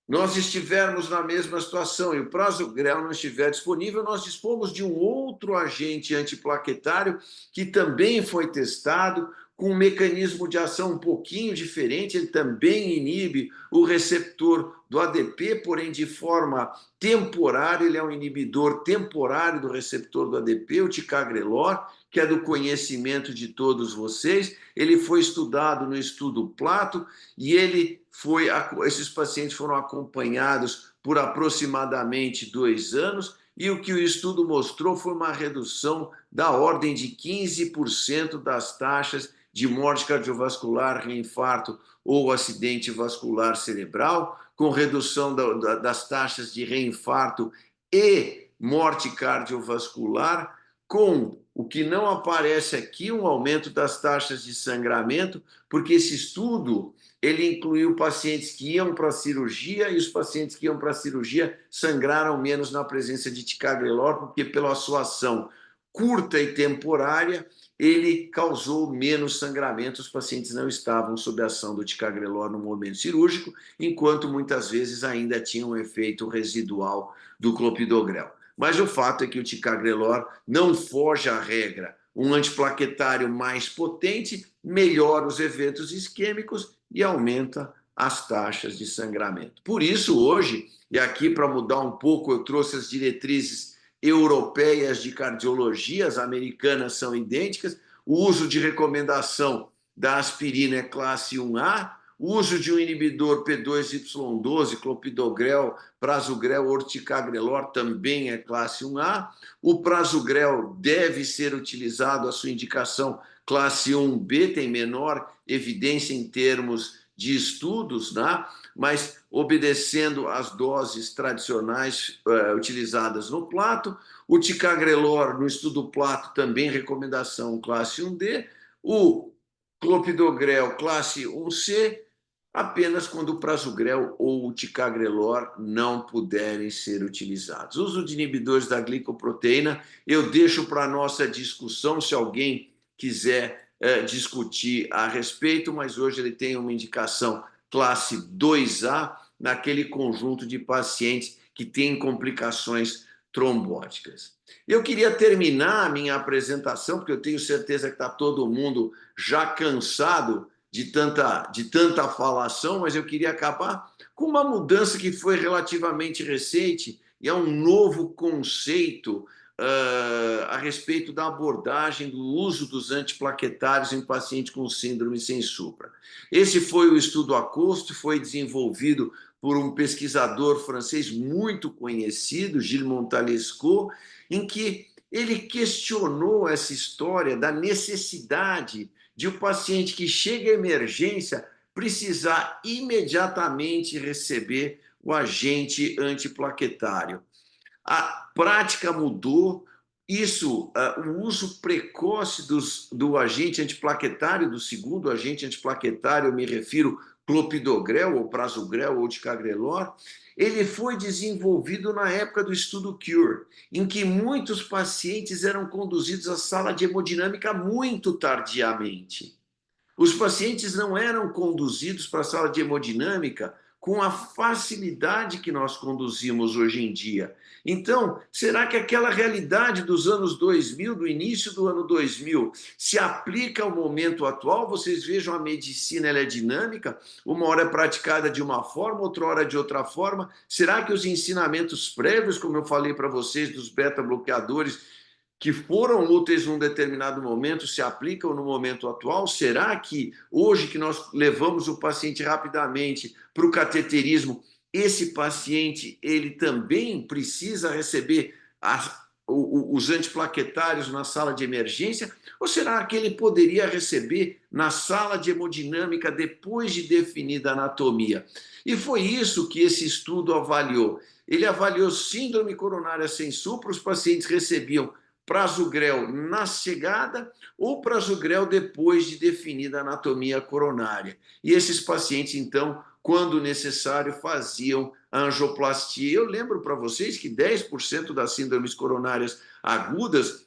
nós estivermos na mesma situação e o prasugrel não estiver disponível, nós dispomos de um outro agente antiplaquetário que também foi testado com um mecanismo de ação um pouquinho diferente, ele também inibe o receptor do ADP, porém de forma temporária, ele é um inibidor temporário do receptor do ADP, o ticagrelor, que é do conhecimento de todos vocês. Ele foi estudado no estudo Plato e esses pacientes foram acompanhados por aproximadamente 2 anos, e o que o estudo mostrou foi uma redução da ordem de 15% das taxas de morte cardiovascular, reinfarto ou acidente vascular cerebral, com redução das taxas de reinfarto e morte cardiovascular, com o que não aparece aqui, um aumento das taxas de sangramento, porque esse estudo ele incluiu pacientes que iam para a cirurgia, e os pacientes que iam para a cirurgia sangraram menos na presença de ticagrelor, porque pela sua ação curta e temporária, ele causou menos sangramento. Os pacientes não estavam sob a ação do ticagrelor no momento cirúrgico, enquanto muitas vezes ainda tinham um efeito residual do clopidogrel. Mas o fato é que o ticagrelor não foge à regra. Um antiplaquetário mais potente melhora os eventos isquêmicos e aumenta as taxas de sangramento. Por isso, hoje, e aqui para mudar um pouco, eu trouxe as diretrizes europeias de cardiologia, as americanas são idênticas, o uso de recomendação da aspirina é classe 1A, o uso de um inibidor P2Y12, clopidogrel, prasugrel, orticagrelor também é classe 1A. O prasugrel deve ser utilizado, a sua indicação classe 1B, tem menor evidência em termos de estudos, né? Mas obedecendo às doses tradicionais utilizadas no Plato. O ticagrelor, no estudo Plato, também recomendação classe 1D. O clopidogrel, classe 1C, apenas quando o prasugrel ou o ticagrelor não puderem ser utilizados. O uso de inibidores da glicoproteína eu deixo para a nossa discussão, se alguém quiser discutir a respeito, mas hoje ele tem uma indicação classe 2A naquele conjunto de pacientes que têm complicações trombóticas. Eu queria terminar a minha apresentação, porque eu tenho certeza que está todo mundo já cansado de tanta falação, mas eu queria acabar com uma mudança que foi relativamente recente e é um novo conceito a respeito da abordagem do uso dos antiplaquetários em paciente com síndrome sem supra. Esse foi o estudo ACOST, foi desenvolvido por um pesquisador francês muito conhecido, Gilles Montalescaut, em que ele questionou essa história da necessidade de o paciente que chega à emergência precisar imediatamente receber o agente antiplaquetário. A prática mudou, o uso precoce do agente antiplaquetário, do segundo agente antiplaquetário, eu me refiro clopidogrel, ou prasugrel, ou ticagrelor, ele foi desenvolvido na época do estudo CURE, em que muitos pacientes eram conduzidos à sala de hemodinâmica muito tardiamente. Os pacientes não eram conduzidos para a sala de hemodinâmica com a facilidade que nós conduzimos hoje em dia. Então, será que aquela realidade dos anos 2000, do início do ano 2000, se aplica ao momento atual? Vocês vejam, a medicina ela é dinâmica, uma hora é praticada de uma forma, outra hora de outra forma. Será que os ensinamentos prévios, como eu falei para vocês, dos beta-bloqueadores, que foram úteis num determinado momento, se aplicam no momento atual? Será que hoje que nós levamos o paciente rapidamente para o cateterismo, esse paciente ele também precisa receber os antiplaquetários na sala de emergência? Ou será que ele poderia receber na sala de hemodinâmica depois de definida a anatomia? E foi isso que esse estudo avaliou. Ele avaliou síndrome coronária sem supra, os pacientes recebiam prasugrel na chegada ou prasugrel depois de definida a anatomia coronária. E esses pacientes, então, quando necessário, faziam a angioplastia. Eu lembro para vocês que 10% das síndromes coronárias agudas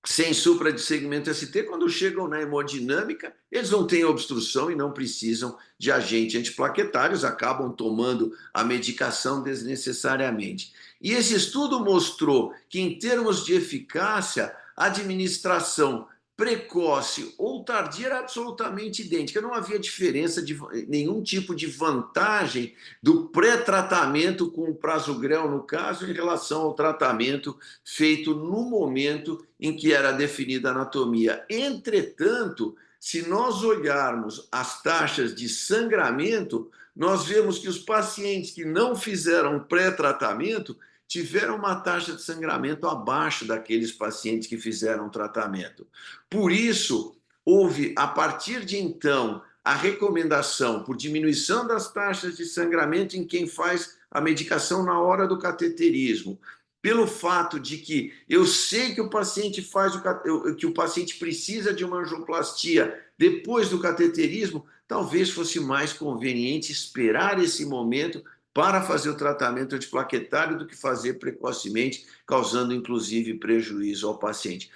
sem supra de segmento ST, quando chegam na hemodinâmica, eles não têm obstrução e não precisam de agentes antiplaquetários, acabam tomando a medicação desnecessariamente. E esse estudo mostrou que, em termos de eficácia, a administração precoce ou tardia era absolutamente idêntica. Não havia diferença de nenhum tipo de vantagem do pré-tratamento com o prasugrel, no caso, em relação ao tratamento feito no momento em que era definida a anatomia. Entretanto, se nós olharmos as taxas de sangramento, nós vemos que os pacientes que não fizeram pré-tratamento tiveram uma taxa de sangramento abaixo daqueles pacientes que fizeram tratamento. Por isso, houve, a partir de então, a recomendação por diminuição das taxas de sangramento em quem faz a medicação na hora do cateterismo, pelo fato de que eu sei que o paciente que o paciente precisa de uma angioplastia depois do cateterismo, talvez fosse mais conveniente esperar esse momento para fazer o tratamento antiplaquetário do que fazer precocemente, causando inclusive prejuízo ao paciente.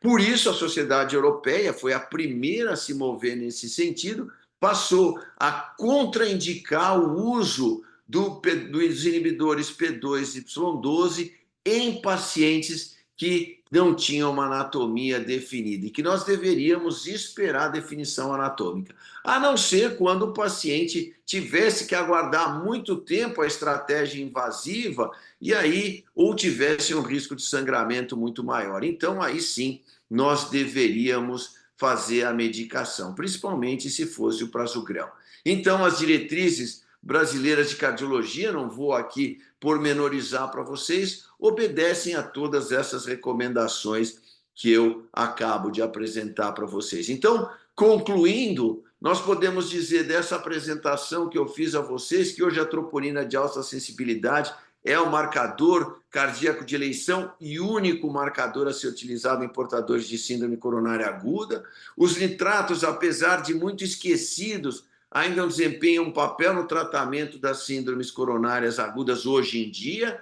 Por isso, a Sociedade Europeia foi a primeira a se mover nesse sentido, passou a contraindicar o uso dos inibidores P2Y12 em pacientes que não tinham uma anatomia definida e que nós deveríamos esperar a definição anatômica, a não ser quando o paciente tivesse que aguardar muito tempo a estratégia invasiva e aí ou tivesse um risco de sangramento muito maior. Então, aí sim, nós deveríamos fazer a medicação, principalmente se fosse o prasugrel. Então, as diretrizes brasileiras de cardiologia, não vou aqui pormenorizar para vocês, obedecem a todas essas recomendações que eu acabo de apresentar para vocês. Então, concluindo, nós podemos dizer dessa apresentação que eu fiz a vocês que hoje a troponina de alta sensibilidade é o marcador cardíaco de eleição e único marcador a ser utilizado em portadores de síndrome coronária aguda. Os nitratos, apesar de muito esquecidos, ainda desempenham um papel no tratamento das síndromes coronárias agudas hoje em dia.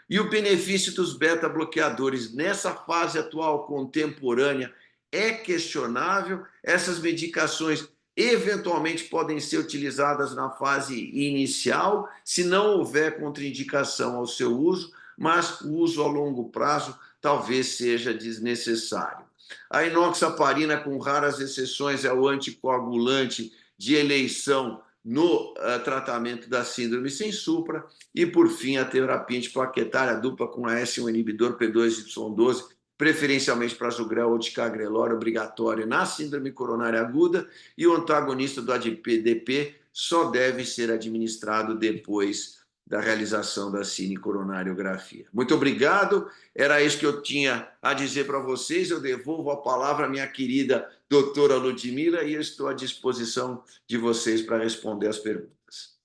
E o benefício dos beta-bloqueadores nessa fase atual contemporânea é questionável. Essas medicações eventualmente podem ser utilizadas na fase inicial, se não houver contraindicação ao seu uso, mas o uso a longo prazo talvez seja desnecessário. A inoxaparina, com raras exceções, é o anticoagulante de eleição no tratamento da síndrome sem supra. E, por fim, a terapia antiplaquetária dupla com AS1 inibidor P2Y12, preferencialmente prasugrel ou ticagrelor, obrigatório na síndrome coronária aguda, e o antagonista do ADP só deve ser administrado depois da realização da cinecoronariografia. Muito obrigado, era isso que eu tinha a dizer para vocês. Eu devolvo a palavra à minha querida doutora Ludmila e eu estou à disposição de vocês para responder as perguntas.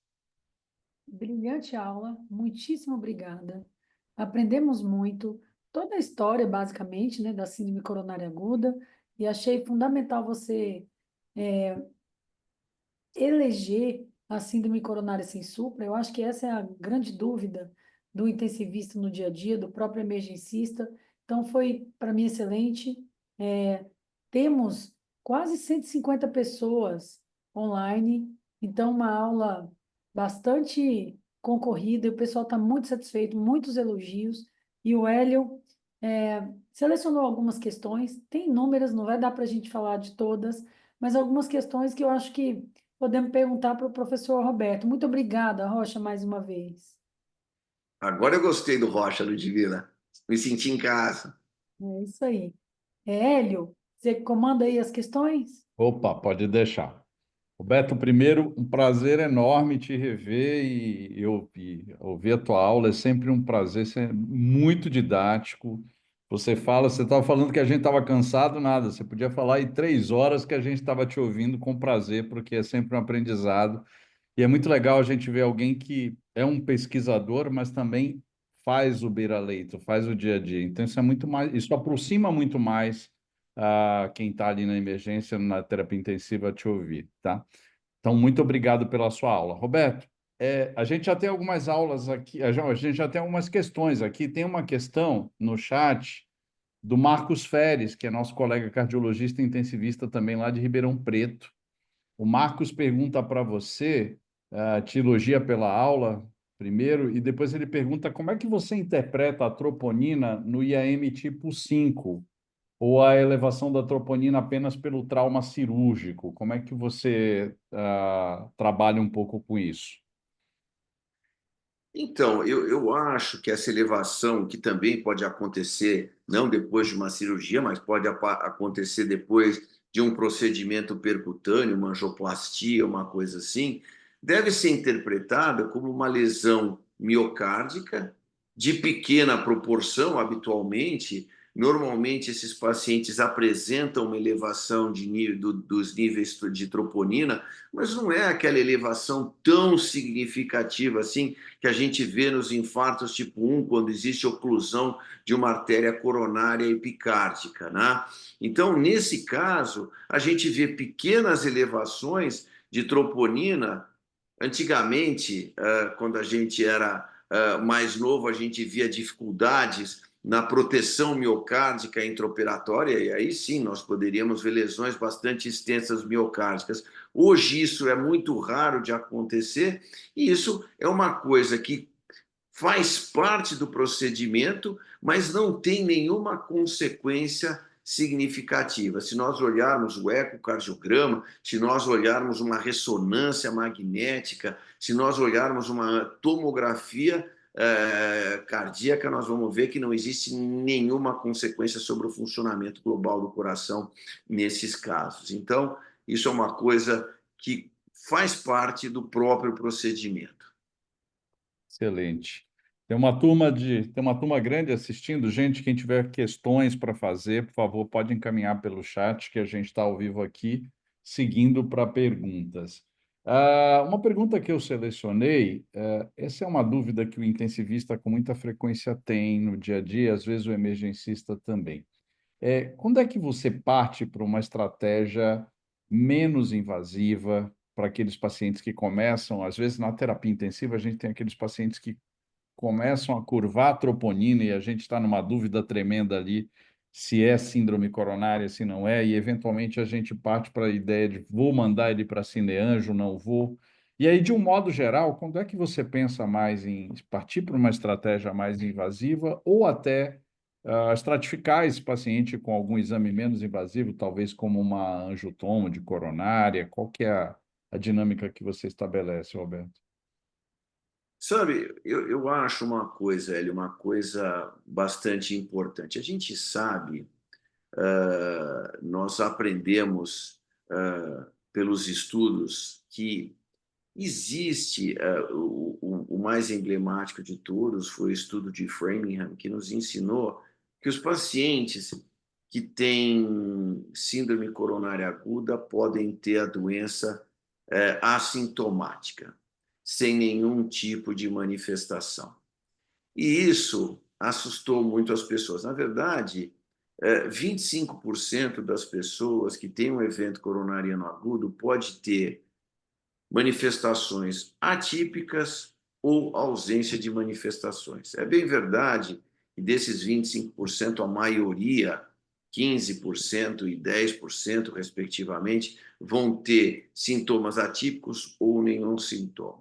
Brilhante aula, muitíssimo obrigada. Aprendemos muito, toda a história, basicamente, né, da síndrome coronária aguda, e achei fundamental você eleger a síndrome coronária sem supra. Eu acho que essa é a grande dúvida do intensivista no dia a dia, do próprio emergencista. Então, foi, para mim, excelente. Temos quase 150 pessoas online, então, uma aula bastante concorrida, e o pessoal está muito satisfeito, muitos elogios, e o Hélio selecionou algumas questões, tem inúmeras, não vai dar para a gente falar de todas, mas algumas questões que eu acho que podemos perguntar para o professor Roberto. Muito obrigada, Rocha, mais uma vez. Agora eu gostei do Rocha, Ludmila. Me senti em casa. É isso aí. Hélio, você comanda aí as questões? Opa, pode deixar. Roberto, primeiro, um prazer enorme te rever e ouvir a tua aula. É sempre um prazer, você é muito didático. Você estava falando que a gente estava cansado, nada. Você podia falar aí 3 horas que a gente estava te ouvindo com prazer, porque é sempre um aprendizado. E é muito legal a gente ver alguém que é um pesquisador, mas também faz o beira-leito, faz o dia a dia. Então, isso é muito mais, isso aproxima muito mais quem está ali na emergência, na terapia intensiva, a te ouvir, tá? Então, muito obrigado pela sua aula. Roberto, a gente já tem algumas aulas aqui, a gente já tem algumas questões aqui. Tem uma questão no chat do Marcos Feres, que é nosso colega cardiologista intensivista também lá de Ribeirão Preto. O Marcos pergunta para você, te elogia pela aula, primeiro, e depois ele pergunta como é que você interpreta a troponina no IAM tipo 5, ou a elevação da troponina apenas pelo trauma cirúrgico? Como é que você trabalha um pouco com isso? Então, eu acho que essa elevação, que também pode acontecer, não depois de uma cirurgia, mas pode acontecer depois de um procedimento percutâneo, uma angioplastia, uma coisa assim, deve ser interpretada como uma lesão miocárdica de pequena proporção, habitualmente. Normalmente, esses pacientes apresentam uma elevação dos níveis de troponina, mas não é aquela elevação tão significativa assim que a gente vê nos infartos tipo 1, quando existe oclusão de uma artéria coronária epicárdica, né? Então, nesse caso, a gente vê pequenas elevações de troponina. Antigamente, quando a gente era mais novo, a gente via dificuldades na proteção miocárdica intraoperatória, e aí sim nós poderíamos ver lesões bastante extensas miocárdicas. Hoje isso é muito raro de acontecer, e isso é uma coisa que faz parte do procedimento, mas não tem nenhuma consequência significativa. Se nós olharmos o ecocardiograma, se nós olharmos uma ressonância magnética, se nós olharmos uma tomografia cardíaca, nós vamos ver que não existe nenhuma consequência sobre o funcionamento global do coração nesses casos. Então, isso é uma coisa que faz parte do próprio procedimento. Excelente. Tem uma turma grande assistindo. Gente, quem tiver questões para fazer, por favor, pode encaminhar pelo chat, que a gente está ao vivo aqui, seguindo para perguntas. Uma pergunta que eu selecionei, essa é uma dúvida que o intensivista com muita frequência tem no dia a dia, às vezes o emergencista também. Quando é que você parte para uma estratégia menos invasiva para aqueles pacientes que começam, às vezes na terapia intensiva, a gente tem aqueles pacientes que começam a curvar a troponina e a gente está numa dúvida tremenda ali se é síndrome coronária, se não é, e eventualmente a gente parte para a ideia de vou mandar ele para cineanjo, não vou. E aí, de um modo geral, quando é que você pensa mais em partir para uma estratégia mais invasiva ou até estratificar esse paciente com algum exame menos invasivo, talvez como uma angiotomo de coronária? Qual que é a dinâmica que você estabelece, Roberto? Sabe, eu acho uma coisa, Hélio, uma coisa bastante importante. A gente sabe, nós aprendemos pelos estudos que existe, o mais emblemático de todos foi o estudo de Framingham, que nos ensinou que os pacientes que têm síndrome coronária aguda podem ter a doença assintomática, sem nenhum tipo de manifestação. E isso assustou muito as pessoas. Na verdade, 25% das pessoas que têm um evento coronariano agudo pode ter manifestações atípicas ou ausência de manifestações. É bem verdade que desses 25%, a maioria, 15% e 10%, respectivamente, vão ter sintomas atípicos ou nenhum sintoma.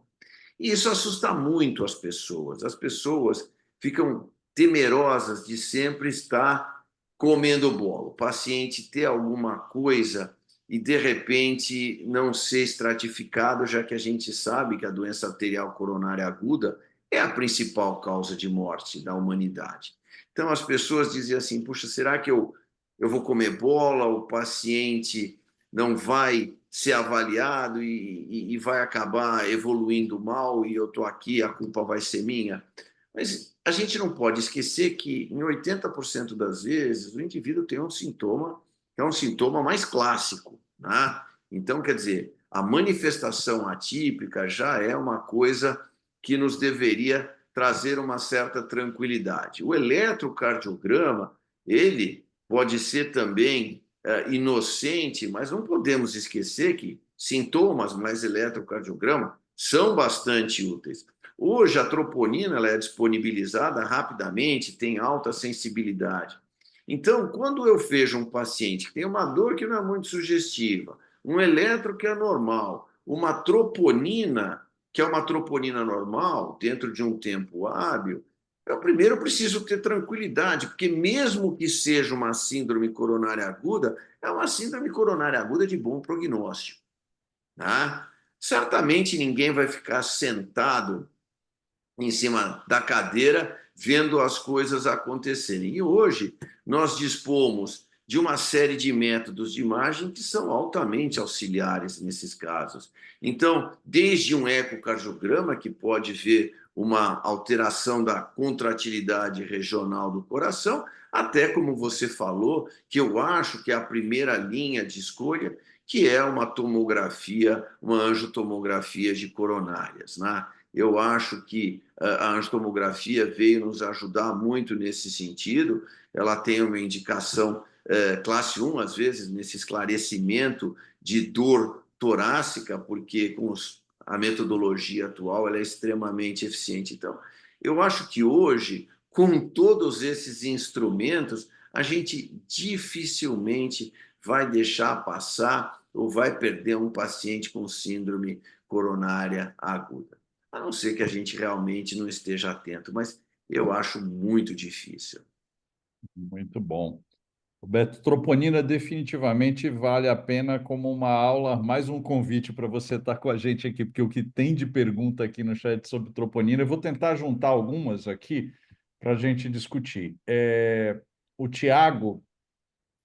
E isso assusta muito as pessoas. As pessoas ficam temerosas de sempre estar comendo bola. O paciente ter alguma coisa e, de repente, não ser estratificado, já que a gente sabe que a doença arterial coronária aguda é a principal causa de morte da humanidade. Então, as pessoas dizem assim, puxa, será que eu vou comer bola? O paciente não vai ser avaliado e vai acabar evoluindo mal e eu estou aqui, a culpa vai ser minha. Mas a gente não pode esquecer que, em 80% das vezes, o indivíduo tem um sintoma, que é um sintoma mais clássico, né? Então, quer dizer, a manifestação atípica já é uma coisa que nos deveria trazer uma certa tranquilidade. O eletrocardiograma, ele pode ser também inocente, mas não podemos esquecer que sintomas mais eletrocardiograma são bastante úteis. Hoje, a troponina ela é disponibilizada rapidamente, tem alta sensibilidade. Então, quando eu vejo um paciente que tem uma dor que não é muito sugestiva, um eletro que é normal, uma troponina, que é uma troponina normal, dentro de um tempo hábil, Eu primeiro preciso ter tranquilidade, porque mesmo que seja uma síndrome coronária aguda, é uma síndrome coronária aguda de bom prognóstico, tá? Certamente ninguém vai ficar sentado em cima da cadeira vendo as coisas acontecerem. E hoje nós dispomos de uma série de métodos de imagem que são altamente auxiliares nesses casos. Então, desde um ecocardiograma, que pode ver uma alteração da contratilidade regional do coração, até como você falou, que eu acho que é a primeira linha de escolha, que é uma tomografia, uma angiotomografia de coronárias, né? Eu acho que a angiotomografia veio nos ajudar muito nesse sentido. Ela tem uma indicação classe 1, às vezes, nesse esclarecimento de dor torácica, porque com a metodologia atual ela é extremamente eficiente. Então, eu acho que hoje, com todos esses instrumentos, a gente dificilmente vai deixar passar ou vai perder um paciente com síndrome coronária aguda. A não ser que a gente realmente não esteja atento, mas eu acho muito difícil. Muito bom. Roberto, troponina definitivamente vale a pena como uma aula, mais um convite para você estar com a gente aqui, porque o que tem de pergunta aqui no chat sobre troponina, eu vou tentar juntar algumas aqui para a gente discutir. O Tiago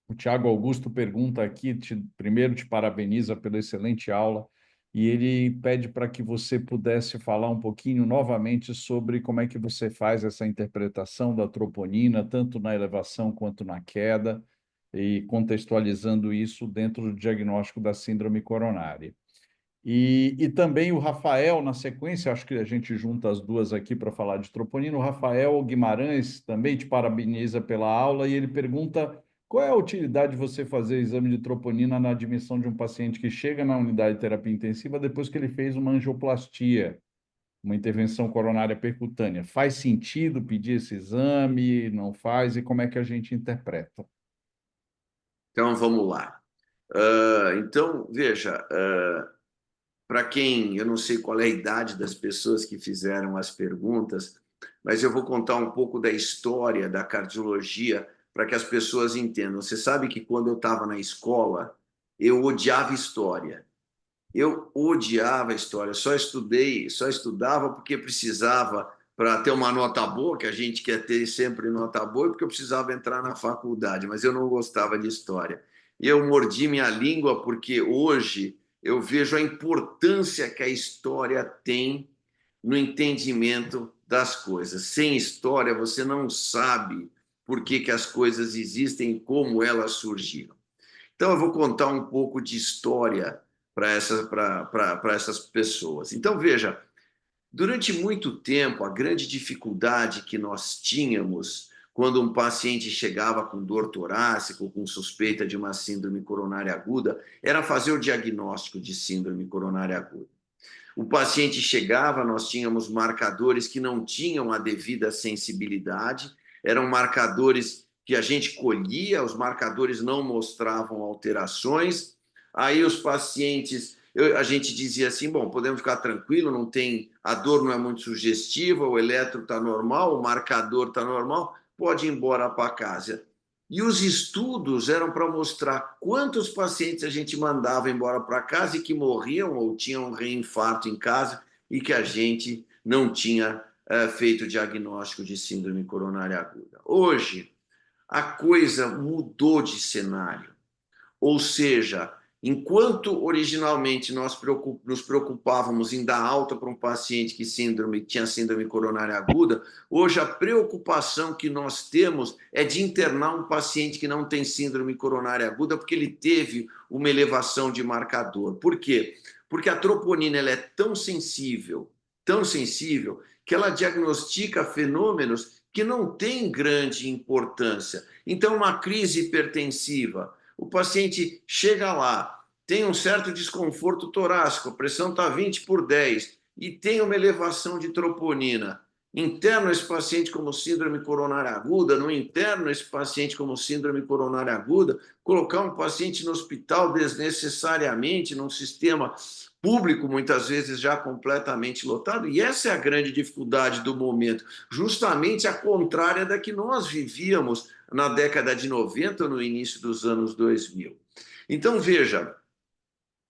O Tiago Augusto pergunta aqui, primeiro te parabeniza pela excelente aula, e ele pede para que você pudesse falar um pouquinho novamente sobre como é que você faz essa interpretação da troponina, tanto na elevação quanto na queda, e contextualizando isso dentro do diagnóstico da síndrome coronária. E também o Rafael, na sequência, acho que a gente junta as duas aqui para falar de troponina. O Rafael Guimarães também te parabeniza pela aula e ele pergunta qual é a utilidade de você fazer exame de troponina na admissão de um paciente que chega na unidade de terapia intensiva depois que ele fez uma angioplastia, uma intervenção coronária percutânea. Faz sentido pedir esse exame? Não faz? E como é que a gente interpreta? Então, vamos lá. Então, veja, para quem, eu não sei qual é a idade das pessoas que fizeram as perguntas, mas eu vou contar um pouco da história da cardiologia para que as pessoas entendam. Você sabe que quando eu estava na escola, eu odiava história. Eu odiava história, só estudava porque precisava para ter uma nota boa, que a gente quer ter sempre nota boa, porque eu precisava entrar na faculdade, mas eu não gostava de história. E eu mordi minha língua porque hoje eu vejo a importância que a história tem no entendimento das coisas. Sem história, você não sabe por que as coisas existem e como elas surgiram. Então, eu vou contar um pouco de história para essas pessoas. Então, veja, durante muito tempo, a grande dificuldade que nós tínhamos quando um paciente chegava com dor torácica ou com suspeita de uma síndrome coronária aguda era fazer o diagnóstico de síndrome coronária aguda. O paciente chegava, nós tínhamos marcadores que não tinham a devida sensibilidade, eram marcadores que a gente colhia, os marcadores não mostravam alterações. Aí os pacientes, a gente dizia assim, bom, podemos ficar tranquilo, não tem, a dor não é muito sugestiva, o eletro está normal, o marcador está normal, pode ir embora para casa. E os estudos eram para mostrar quantos pacientes a gente mandava embora para casa e que morriam ou tinham um reinfarto em casa e que a gente não tinha feito o diagnóstico de síndrome coronária aguda. Hoje, a coisa mudou de cenário. Ou seja, enquanto originalmente nós nos preocupávamos em dar alta para um paciente que tinha síndrome coronária aguda, hoje a preocupação que nós temos é de internar um paciente que não tem síndrome coronária aguda porque ele teve uma elevação de marcador. Por quê? Porque a troponina ela é tão sensível, que ela diagnostica fenômenos que não têm grande importância. Então, uma crise hipertensiva, o paciente chega lá, tem um certo desconforto torácico, a pressão está 20 por 10 e tem uma elevação de troponina. interno esse paciente como síndrome coronária aguda, não interno esse paciente como síndrome coronária aguda, colocar um paciente no hospital desnecessariamente, num sistema público, muitas vezes já completamente lotado, e essa é a grande dificuldade do momento, justamente a contrária da que nós vivíamos na década de 90, no início dos anos 2000. Então, veja,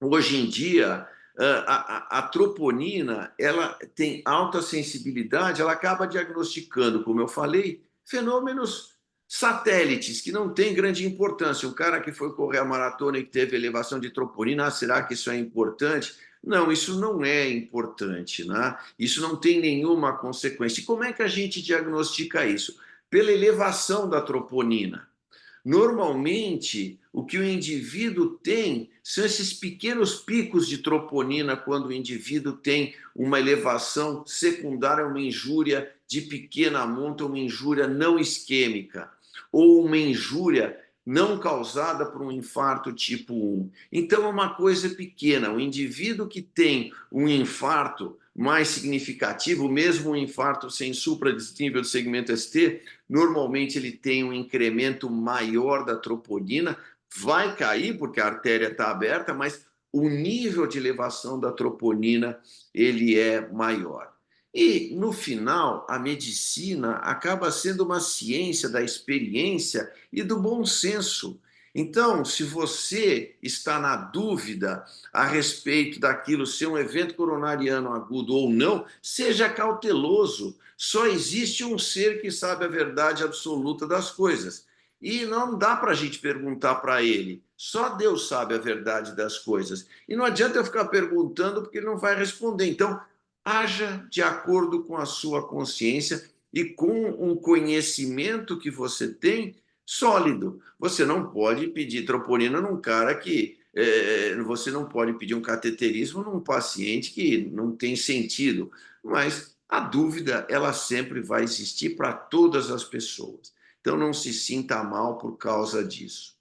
hoje em dia, a troponina ela tem alta sensibilidade, ela acaba diagnosticando, como eu falei, fenômenos satélites que não têm grande importância. Um cara que foi correr a maratona e que teve elevação de troponina, será que isso é importante? Não, isso não é importante, né? Isso não tem nenhuma consequência. E como é que a gente diagnostica isso? Pela elevação da troponina. Normalmente, o que o indivíduo tem são esses pequenos picos de troponina quando o indivíduo tem uma elevação secundária a uma injúria de pequena monta, uma injúria não isquêmica, ou uma injúria não causada por um infarto tipo 1. Então, é uma coisa pequena. O indivíduo que tem um infarto mais significativo, mesmo um infarto sem supradistível do segmento ST, normalmente ele tem um incremento maior da troponina, vai cair porque a artéria está aberta, mas o nível de elevação da troponina ele é maior. E, no final, a medicina acaba sendo uma ciência da experiência e do bom senso. Então, se você está na dúvida a respeito daquilo ser um evento coronariano agudo ou não, seja cauteloso. Só existe um ser que sabe a verdade absoluta das coisas. E não dá para a gente perguntar para ele. Só Deus sabe a verdade das coisas. E não adianta eu ficar perguntando porque ele não vai responder. Então, haja de acordo com a sua consciência e com um conhecimento que você tem sólido. Você não pode pedir troponina num cara que você não pode pedir um cateterismo num paciente que não tem sentido, mas a dúvida ela sempre vai existir para todas as pessoas. Então não se sinta mal por causa disso.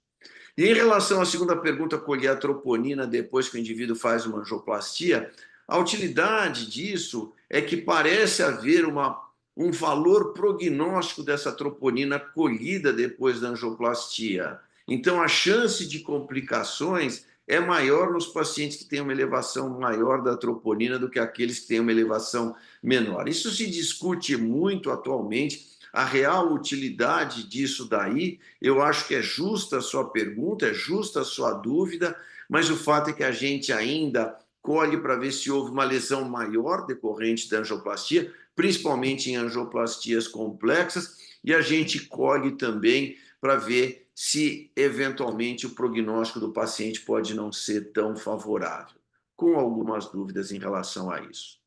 E em relação à segunda pergunta, colher a troponina depois que o indivíduo faz uma angioplastia, a utilidade disso é que parece haver um valor prognóstico dessa troponina colhida depois da angioplastia. Então, a chance de complicações é maior nos pacientes que têm uma elevação maior da troponina do que aqueles que têm uma elevação menor. Isso se discute muito atualmente. A real utilidade disso daí, eu acho que é justa a sua pergunta, é justa a sua dúvida, mas o fato é que a gente ainda colhe para ver se houve uma lesão maior decorrente da angioplastia, principalmente em angioplastias complexas, e a gente colhe também para ver se, eventualmente, o prognóstico do paciente pode não ser tão favorável, com algumas dúvidas em relação a isso.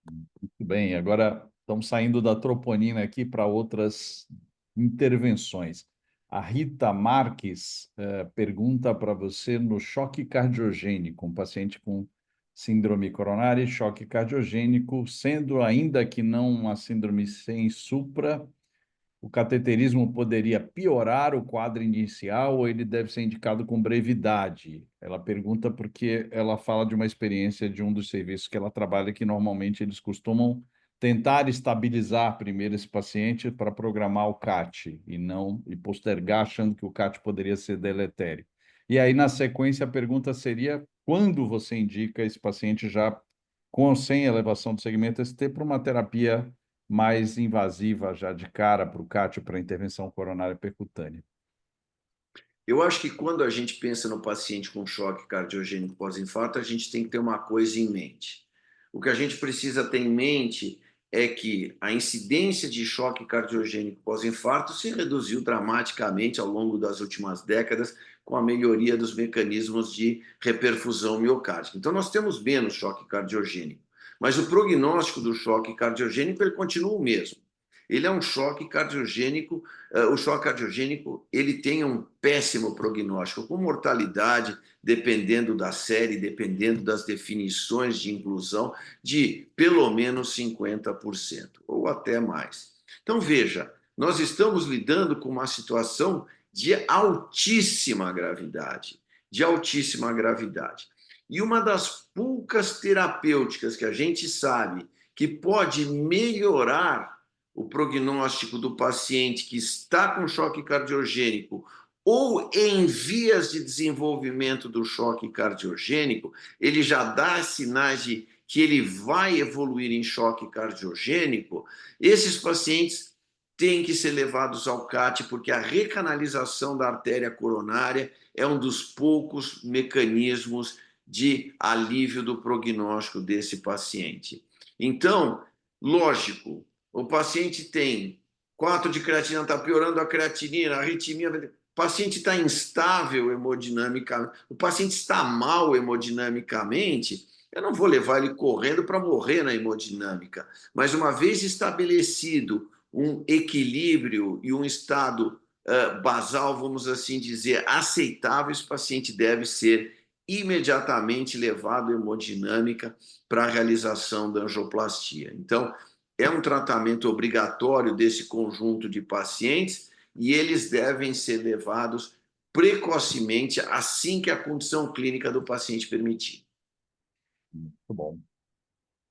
Muito bem, agora estamos saindo da troponina aqui para outras intervenções. A Rita Marques pergunta para você no choque cardiogênico, um paciente com síndrome coronária e choque cardiogênico, sendo ainda que não uma síndrome sem supra, o cateterismo poderia piorar o quadro inicial ou ele deve ser indicado com brevidade? Ela pergunta porque ela fala de uma experiência de um dos serviços que ela trabalha, que normalmente eles costumam tentar estabilizar primeiro esse paciente para programar o CAT e postergar achando que o CAT poderia ser deletério. E aí, na sequência, a pergunta seria: quando você indica esse paciente já com ou sem elevação do segmento ST para uma terapia mais invasiva já de cara para o CAT, para a intervenção coronária percutânea? Eu acho que quando a gente pensa no paciente com choque cardiogênico pós-infarto, a gente tem que ter uma coisa em mente. O que a gente precisa ter em mente é que a incidência de choque cardiogênico pós-infarto se reduziu dramaticamente ao longo das últimas décadas com a melhoria dos mecanismos de reperfusão miocárdica. Então, nós temos menos choque cardiogênico, mas o prognóstico do choque cardiogênico ele continua o mesmo. Ele é um choque cardiogênico. O choque cardiogênico ele tem um péssimo prognóstico, com mortalidade, dependendo da série, dependendo das definições de inclusão, de pelo menos 50%, ou até mais. Então, veja, nós estamos lidando com uma situação de altíssima gravidade, de altíssima gravidade. E uma das poucas terapêuticas que a gente sabe que pode melhorar o prognóstico do paciente que está com choque cardiogênico ou em vias de desenvolvimento do choque cardiogênico, ele já dá sinais de que ele vai evoluir em choque cardiogênico, esses pacientes têm que ser levados ao CAT, porque a recanalização da artéria coronária é um dos poucos mecanismos de alívio do prognóstico desse paciente. Então, lógico, o paciente tem 4 de creatina, está piorando a creatinina, a arritmia, o paciente está instável hemodinamicamente, o paciente está mal hemodinamicamente, eu não vou levar ele correndo para morrer na hemodinâmica, mas uma vez estabelecido um equilíbrio e um estado basal, vamos assim dizer, aceitável, esse paciente deve ser imediatamente levado à hemodinâmica para a realização da angioplastia. Então, é um tratamento obrigatório desse conjunto de pacientes e eles devem ser levados precocemente assim que a condição clínica do paciente permitir. Muito bom.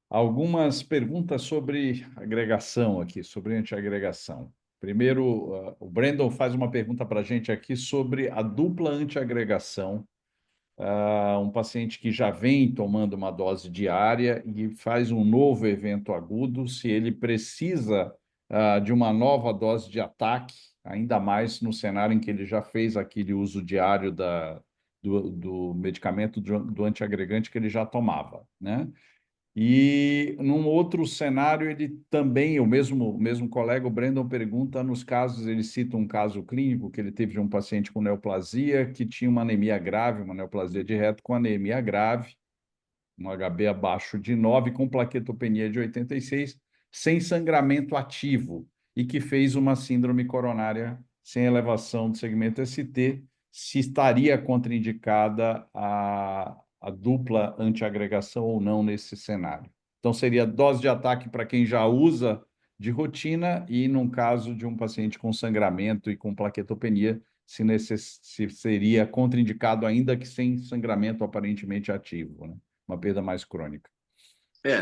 Algumas perguntas sobre agregação aqui, sobre antiagregação. Primeiro, o Brandon faz uma pergunta para a gente aqui sobre a dupla antiagregação. Um paciente que já vem tomando uma dose diária e faz um novo evento agudo, se ele precisa de uma nova dose de ataque, ainda mais no cenário em que ele já fez aquele uso diário do medicamento do antiagregante que ele já tomava, né? E num outro cenário, ele também, o mesmo colega, o Brandon, pergunta, nos casos, ele cita um caso clínico que ele teve de um paciente com neoplasia, que tinha uma anemia grave, uma neoplasia de reto com anemia grave, um HB abaixo de 9, com plaquetopenia de 86, sem sangramento ativo, e que fez uma síndrome coronária sem elevação do segmento ST, se estaria contraindicada a dupla antiagregação ou não nesse cenário. Então, seria dose de ataque para quem já usa de rotina e, num caso de um paciente com sangramento e com plaquetopenia, se seria contraindicado ainda que sem sangramento aparentemente ativo, né? Uma perda mais crônica.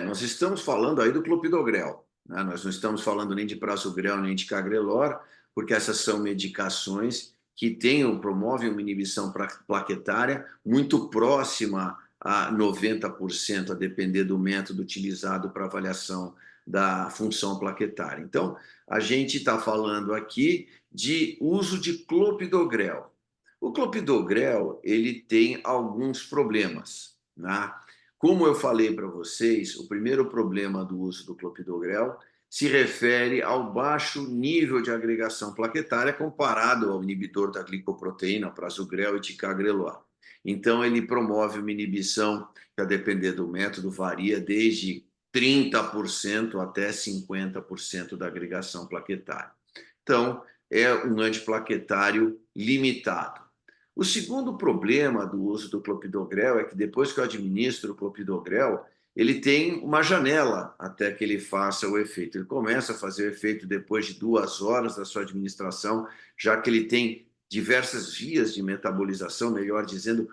Nós estamos falando aí do clopidogrel, né? Nós não estamos falando nem de prasugrel, nem de cagrelor, porque essas são medicações que promovem uma inibição plaquetária muito próxima a 90%, a depender do método utilizado para avaliação da função plaquetária. Então, a gente está falando aqui de uso de clopidogrel. O clopidogrel, ele tem alguns problemas, né? Como eu falei para vocês, o primeiro problema do uso do clopidogrel se refere ao baixo nível de agregação plaquetária comparado ao inibidor da glicoproteína, prasugrel e ticagrelor. Então, ele promove uma inibição que, a depender do método, varia desde 30% até 50% da agregação plaquetária. Então, é um antiplaquetário limitado. O segundo problema do uso do clopidogrel é que depois que eu administro o clopidogrel, ele tem uma janela até que ele faça o efeito. Ele começa a fazer o efeito depois de 2 horas da sua administração, já que ele tem diversas vias de metabolização, melhor dizendo,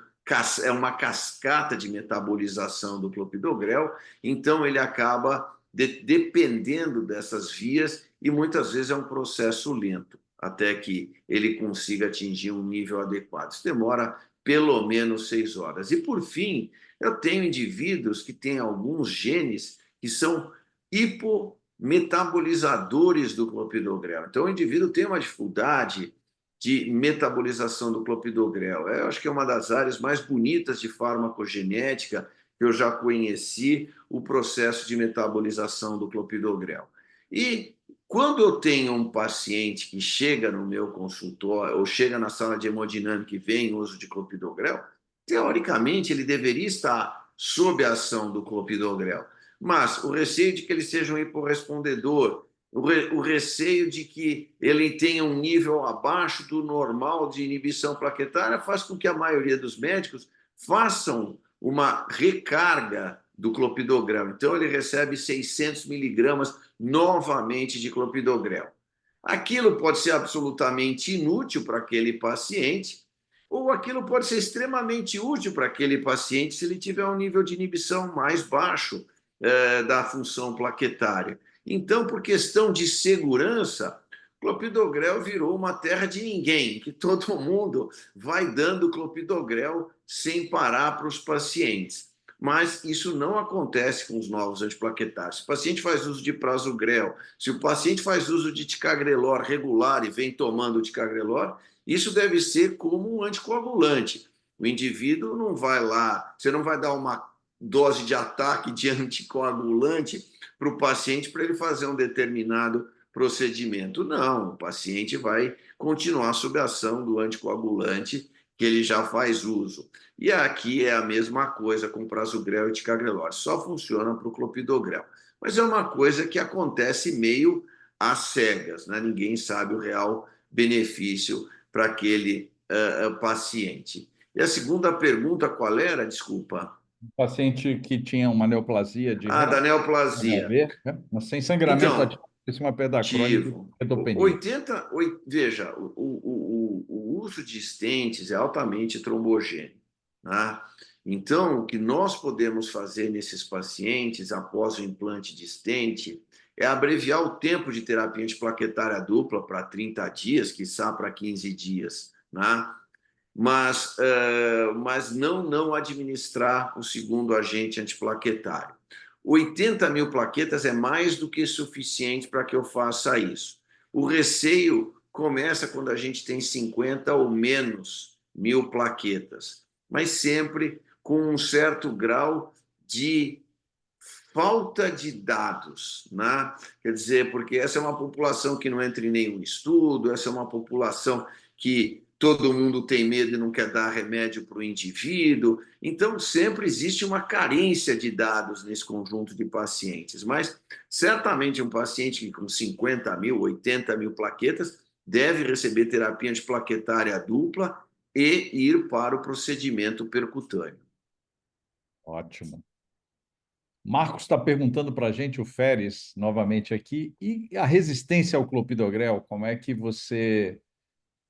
é uma cascata de metabolização do clopidogrel, então ele acaba dependendo dessas vias e muitas vezes é um processo lento até que ele consiga atingir um nível adequado. Isso demora pelo menos 6 horas. E, por fim, eu tenho indivíduos que têm alguns genes que são hipometabolizadores do clopidogrel. Então, o indivíduo tem uma dificuldade de metabolização do clopidogrel. Eu acho que é uma das áreas mais bonitas de farmacogenética que eu já conheci, o processo de metabolização do clopidogrel. E quando eu tenho um paciente que chega no meu consultório ou chega na sala de hemodinâmica e vem em uso de clopidogrel, teoricamente ele deveria estar sob a ação do clopidogrel, mas o receio de que ele seja um hiporrespondedor, o receio de que ele tenha um nível abaixo do normal de inibição plaquetária faz com que a maioria dos médicos façam uma recarga do clopidogrel. Então, ele recebe 600 miligramas novamente de clopidogrel. Aquilo pode ser absolutamente inútil para aquele paciente, ou aquilo pode ser extremamente útil para aquele paciente se ele tiver um nível de inibição mais baixo da função plaquetária. Então, por questão de segurança, clopidogrel virou uma terra de ninguém, que todo mundo vai dando clopidogrel sem parar para os pacientes. Mas isso não acontece com os novos antiplaquetários. Se o paciente faz uso de prasugrel, se o paciente faz uso de ticagrelor regular e vem tomando ticagrelor, isso deve ser como um anticoagulante. O indivíduo não vai lá, você não vai dar uma dose de ataque de anticoagulante para o paciente para ele fazer um determinado procedimento. Não, o paciente vai continuar sob a ação do anticoagulante que ele já faz uso. E aqui é a mesma coisa com prasugrel e ticagrelor, só funciona para o clopidogrel. Mas é uma coisa que acontece meio às cegas, né? Ninguém sabe o real benefício para aquele paciente. E a segunda pergunta, qual era? Desculpa. Paciente que tinha uma neoplasia de Ah, da neoplasia. HV, né? Mas sem sangramento Então, ativo, uma perda crônica e ativo. pedopenia. Veja, o uso de estentes é altamente trombogênico, né? Então, o que nós podemos fazer nesses pacientes após o implante de estente é abreviar o tempo de terapia antiplaquetária dupla para 30 dias, quiçá para 15 dias, né? Mas não administrar o segundo agente antiplaquetário. 80.000 plaquetas é mais do que suficiente para que eu faça isso. O receio começa quando a gente tem 50 ou menos mil plaquetas, mas sempre com um certo grau de falta de dados, né? Quer dizer, porque essa é uma população que não entra em nenhum estudo, essa é uma população que todo mundo tem medo e não quer dar remédio para o indivíduo. Então, sempre existe uma carência de dados nesse conjunto de pacientes. Mas, certamente, um paciente com 50.000, 80.000 plaquetas deve receber terapia antiplaquetária dupla e ir para o procedimento percutâneo. Ótimo. Marcos está perguntando para a gente, o Feres, novamente aqui, e a resistência ao clopidogrel, como é que você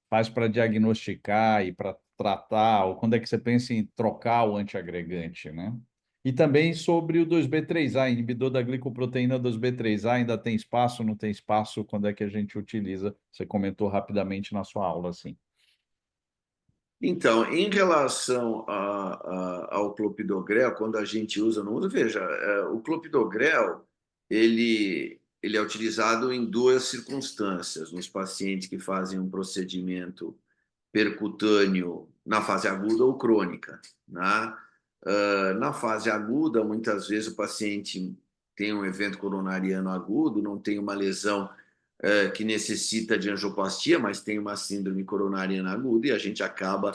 faz para diagnosticar e para tratar, ou quando é que você pensa em trocar o antiagregante, né? E também sobre o 2B3A, inibidor da glicoproteína 2B3A, ainda tem espaço, não tem espaço, quando é que a gente utiliza? Você comentou rapidamente na sua aula, assim. Então, em relação ao clopidogrel, quando a gente usa no uso, veja, o clopidogrel ele é utilizado em duas circunstâncias, nos pacientes que fazem um procedimento percutâneo na fase aguda ou crônica, né? Na fase aguda, muitas vezes o paciente tem um evento coronariano agudo, não tem uma lesão que necessita de angioplastia, mas tem uma síndrome coronariana aguda, e a gente acaba,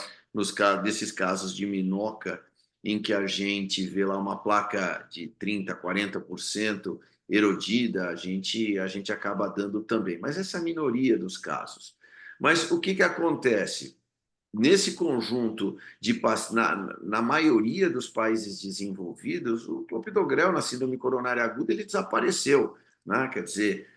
desses casos de minoca, em que a gente vê lá uma placa de 30%, 40% erodida, a gente acaba dando também. Mas essa é a minoria dos casos. Mas o que acontece? Nesse conjunto na maioria dos países desenvolvidos, o clopidogrel na síndrome coronária aguda ele desapareceu, né? Quer dizer,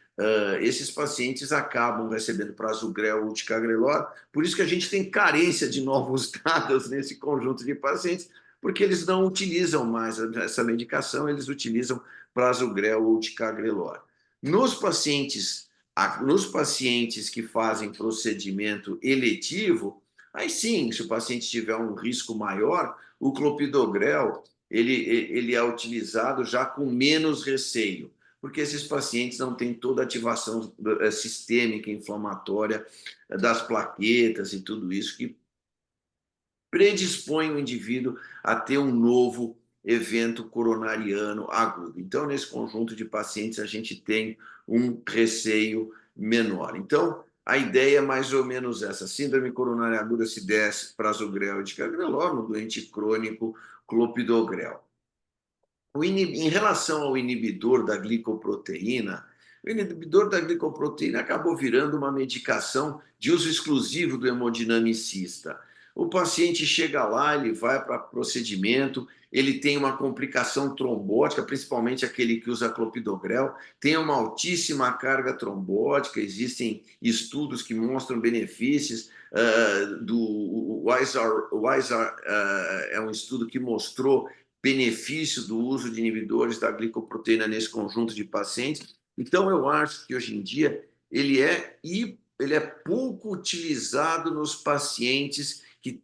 esses pacientes acabam recebendo prasugrel ou ticagrelor, por isso que a gente tem carência de novos dados nesse conjunto de pacientes, porque eles não utilizam mais essa medicação, eles utilizam prasugrel ou ticagrelor. Nos pacientes que fazem procedimento eletivo, aí sim, se o paciente tiver um risco maior, o clopidogrel ele é utilizado já com menos receio, porque esses pacientes não têm toda a ativação sistêmica inflamatória das plaquetas e tudo isso que predispõe o indivíduo a ter um novo evento coronariano agudo. Então, nesse conjunto de pacientes, a gente tem um receio menor. Então, a ideia é mais ou menos essa. Síndrome coronária aguda se desce prasugrel e ticagrelor, no doente crônico, clopidogrel. Em relação ao inibidor da glicoproteína, o inibidor da glicoproteína acabou virando uma medicação de uso exclusivo do hemodinamicista. O paciente chega lá, ele vai para procedimento, ele tem uma complicação trombótica, principalmente aquele que usa clopidogrel, tem uma altíssima carga trombótica, existem estudos que mostram benefícios. O WISAR é um estudo que mostrou benefício do uso de inibidores da glicoproteína nesse conjunto de pacientes. Então, eu acho que hoje em dia ele é pouco utilizado nos pacientes que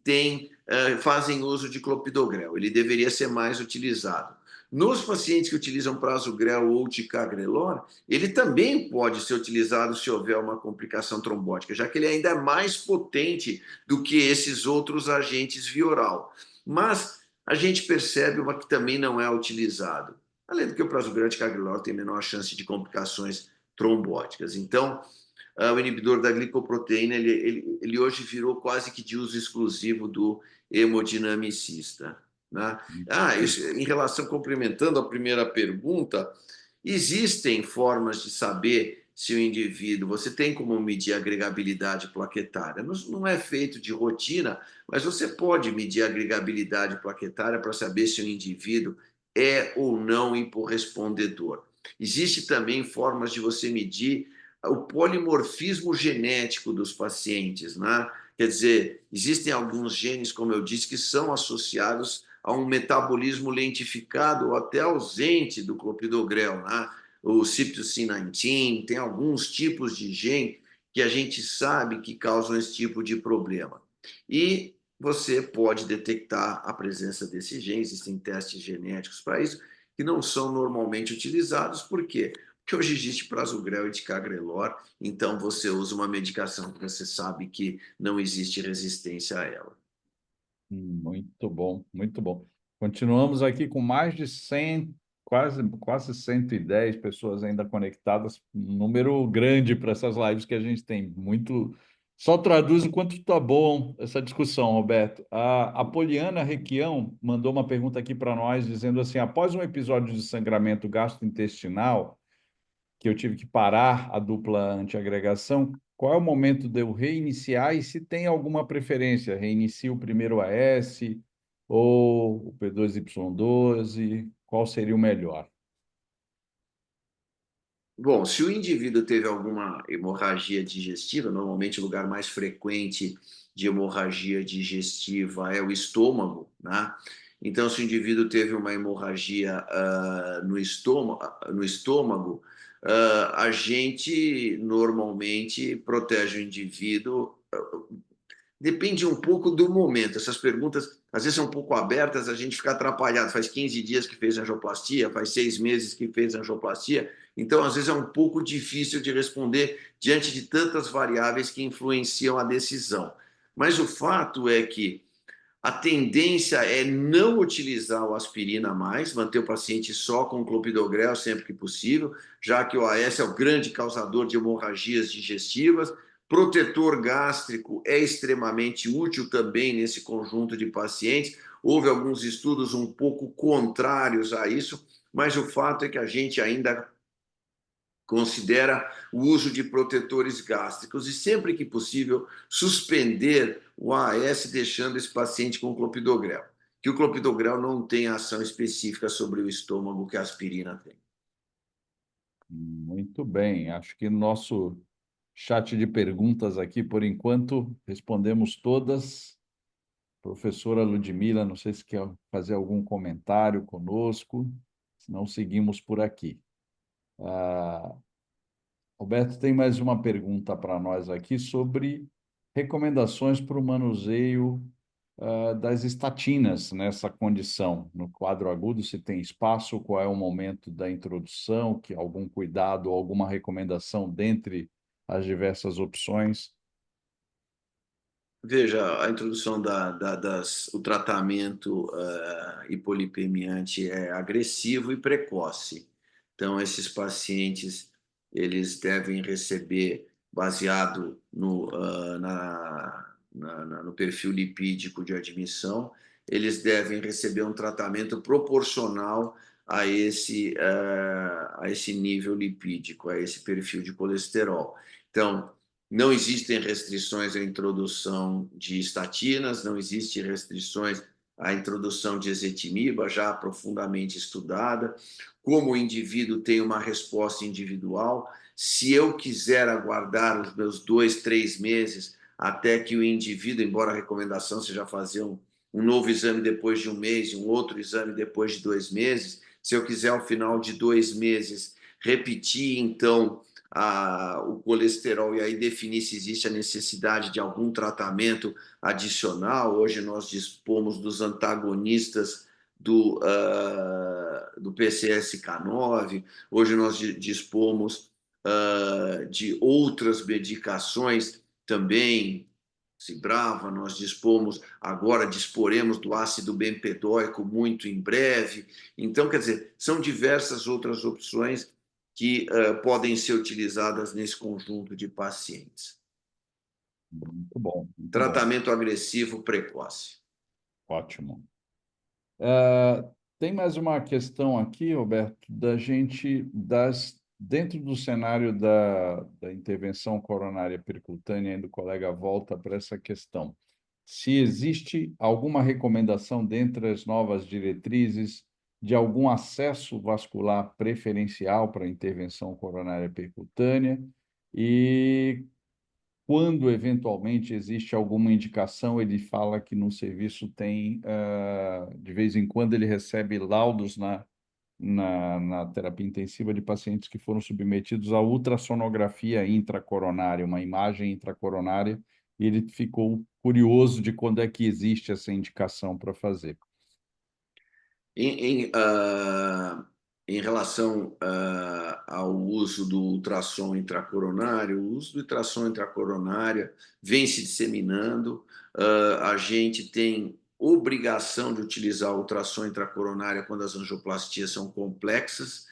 fazem uso de clopidogrel. Ele deveria ser mais utilizado. Nos pacientes que utilizam prasugrel ou ticagrelor, ele também pode ser utilizado se houver uma complicação trombótica, já que ele ainda é mais potente do que esses outros agentes via oral. Mas a gente percebe uma que também não é utilizado. Além do que o prasugrel e ticagrelor tem menor chance de complicações trombóticas. Então, o inibidor da glicoproteína, ele hoje virou quase que de uso exclusivo do hemodinamicista, né? Isso, em relação, complementando a primeira pergunta, existem formas de saber se o indivíduo, você tem como medir a agregabilidade plaquetária. Não é feito de rotina, mas você pode medir a agregabilidade plaquetária para saber se o indivíduo é ou não hiporrespondedor. Existe também formas de você medir o polimorfismo genético dos pacientes, né? Quer dizer, existem alguns genes, como eu disse, que são associados a um metabolismo lentificado ou até ausente do clopidogrel, né? O CYP19, tem alguns tipos de gene que a gente sabe que causam esse tipo de problema. E você pode detectar a presença desses genes, existem testes genéticos para isso, que não são normalmente utilizados, por quê? Porque hoje existe prasugrel e ticagrelor, então você usa uma medicação que você sabe que não existe resistência a ela. Muito bom, muito bom. Continuamos aqui com mais de 100, quase 110 pessoas ainda conectadas, um número grande para essas lives que a gente tem. Muito. Só traduz o quanto está bom essa discussão, Roberto. A Poliana Requião mandou uma pergunta aqui para nós, dizendo assim: após um episódio de sangramento gastrointestinal, que eu tive que parar a dupla antiagregação, qual é o momento de eu reiniciar e se tem alguma preferência? Reinicio primeiro o AS ou o P2Y12? Qual seria o melhor? Bom, se o indivíduo teve alguma hemorragia digestiva, normalmente o lugar mais frequente de hemorragia digestiva é o estômago, né? Então, se o indivíduo teve uma hemorragia no estômago, a gente normalmente protege o indivíduo. Depende um pouco do momento. Essas perguntas, às vezes, são um pouco abertas, a gente fica atrapalhado. Faz 15 dias que fez angioplastia, faz 6 meses que fez angioplastia. Então, às vezes, é um pouco difícil de responder diante de tantas variáveis que influenciam a decisão. Mas o fato é que a tendência é não utilizar o aspirina mais, manter o paciente só com clopidogrel sempre que possível, já que o AS é o grande causador de hemorragias digestivas. Protetor gástrico é extremamente útil também nesse conjunto de pacientes. Houve alguns estudos um pouco contrários a isso, mas o fato é que a gente ainda considera o uso de protetores gástricos e, sempre que possível, suspender o AS deixando esse paciente com clopidogrel, que o clopidogrel não tem ação específica sobre o estômago que a aspirina tem. Muito bem, acho que no nosso chat de perguntas aqui, por enquanto, respondemos todas. Professora Ludmila, não sei se quer fazer algum comentário conosco, senão seguimos por aqui. Roberto, tem mais uma pergunta para nós aqui sobre recomendações para o manuseio das estatinas nessa condição. No quadro agudo, se tem espaço, qual é o momento da introdução, que algum cuidado, alguma recomendação dentre as diversas opções? Veja, a introdução o tratamento hipolipemiante é agressivo e precoce. Então, esses pacientes, eles devem receber, baseado no perfil lipídico de admissão, eles devem receber um tratamento proporcional a esse nível lipídico, a esse perfil de colesterol. Então, não existem restrições à introdução de estatinas, não existem restrições à introdução de ezetimiba, já profundamente estudada. Como o indivíduo tem uma resposta individual, se eu quiser aguardar os meus 2, 3 meses até que o indivíduo, embora a recomendação seja fazer um novo exame depois de um mês e um outro exame depois de 2 meses. Se eu quiser, ao final de 2 meses, repetir, então, o colesterol e aí definir se existe a necessidade de algum tratamento adicional. Hoje nós dispomos dos antagonistas do PCSK9, hoje nós dispomos de outras medicações também, Cibrava, nós disporemos do ácido bempedóico muito em breve. Então, quer dizer, são diversas outras opções que podem ser utilizadas nesse conjunto de pacientes. Muito bom, muito bom. Tratamento agressivo precoce. Ótimo. Tem mais uma questão aqui, Roberto, dentro do cenário da intervenção coronária percutânea, ainda o colega volta para essa questão. Se existe alguma recomendação dentre as novas diretrizes de algum acesso vascular preferencial para a intervenção coronária percutânea e quando eventualmente existe alguma indicação, ele fala que no serviço tem, de vez em quando, ele recebe laudos na terapia intensiva de pacientes que foram submetidos à ultrassonografia intracoronária, uma imagem intracoronária, e ele ficou curioso de quando é que existe essa indicação para fazer. Em relação ao uso do ultrassom intracoronário, o uso do ultrassom intracoronário vem se disseminando. A gente tem obrigação de utilizar o ultrassom intracoronário quando as angioplastias são complexas.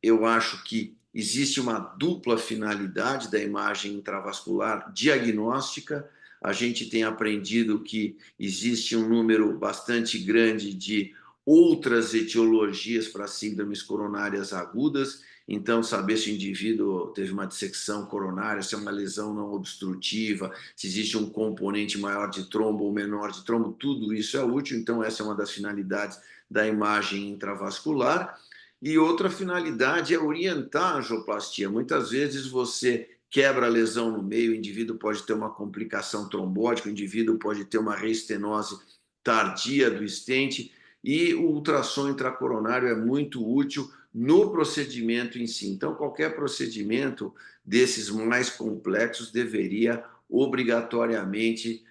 Eu acho que existe uma dupla finalidade da imagem intravascular diagnóstica. A gente tem aprendido que existe um número bastante grande de outras etiologias para síndromes coronárias agudas, então saber se o indivíduo teve uma dissecção coronária, se é uma lesão não obstrutiva, se existe um componente maior de trombo ou menor de trombo, tudo isso é útil, então essa é uma das finalidades da imagem intravascular. E outra finalidade é orientar a angioplastia. Muitas vezes você quebra a lesão no meio, o indivíduo pode ter uma complicação trombótica, o indivíduo pode ter uma reestenose tardia do estente, e o ultrassom intracoronário é muito útil no procedimento em si. Então, qualquer procedimento desses mais complexos deveria obrigatoriamente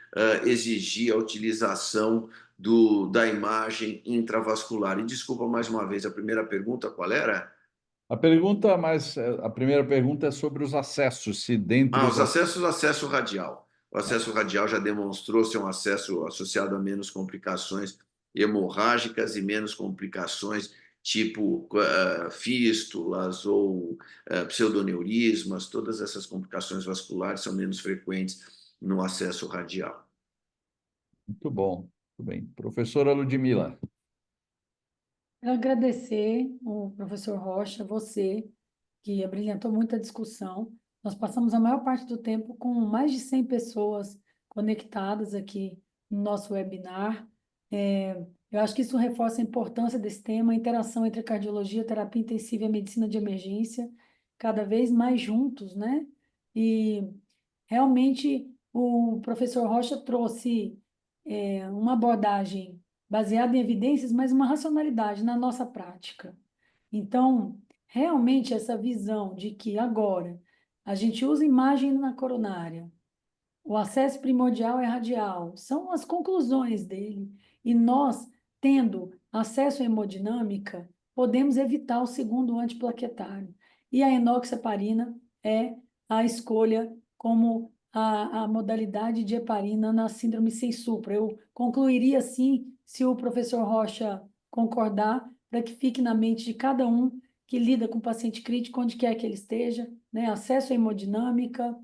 exigir a utilização da imagem intravascular. E desculpa mais uma vez, a primeira pergunta qual era? A primeira pergunta é sobre os acessos, se dentre Os acessos, o acesso radial. O acesso radial já demonstrou ser um acesso associado a menos complicações hemorrágicas e menos complicações tipo fístulas ou pseudoneurismas. Todas essas complicações vasculares são menos frequentes no acesso radial. Muito bom, muito bem. Professora Ludmila. Quero agradecer o professor Rocha, você, que abrilhantou muita discussão. Nós passamos a maior parte do tempo com mais de 100 pessoas conectadas aqui no nosso webinar. Eu acho que isso reforça a importância desse tema, a interação entre a cardiologia, a terapia intensiva e a medicina de emergência, cada vez mais juntos, né? E realmente o professor Rocha trouxe uma abordagem baseada em evidências, mas uma racionalidade na nossa prática. Então, realmente essa visão de que agora a gente usa imagem na coronária, o acesso primordial é radial, são as conclusões dele. E nós, tendo acesso à hemodinâmica, podemos evitar o segundo antiplaquetário. E a enoxaparina é a escolha como a modalidade de heparina na síndrome sem supra. Eu concluiria assim, se o professor Rocha concordar, para que fique na mente de cada um que lida com paciente crítico, onde quer que ele esteja, né? Acesso à hemodinâmica,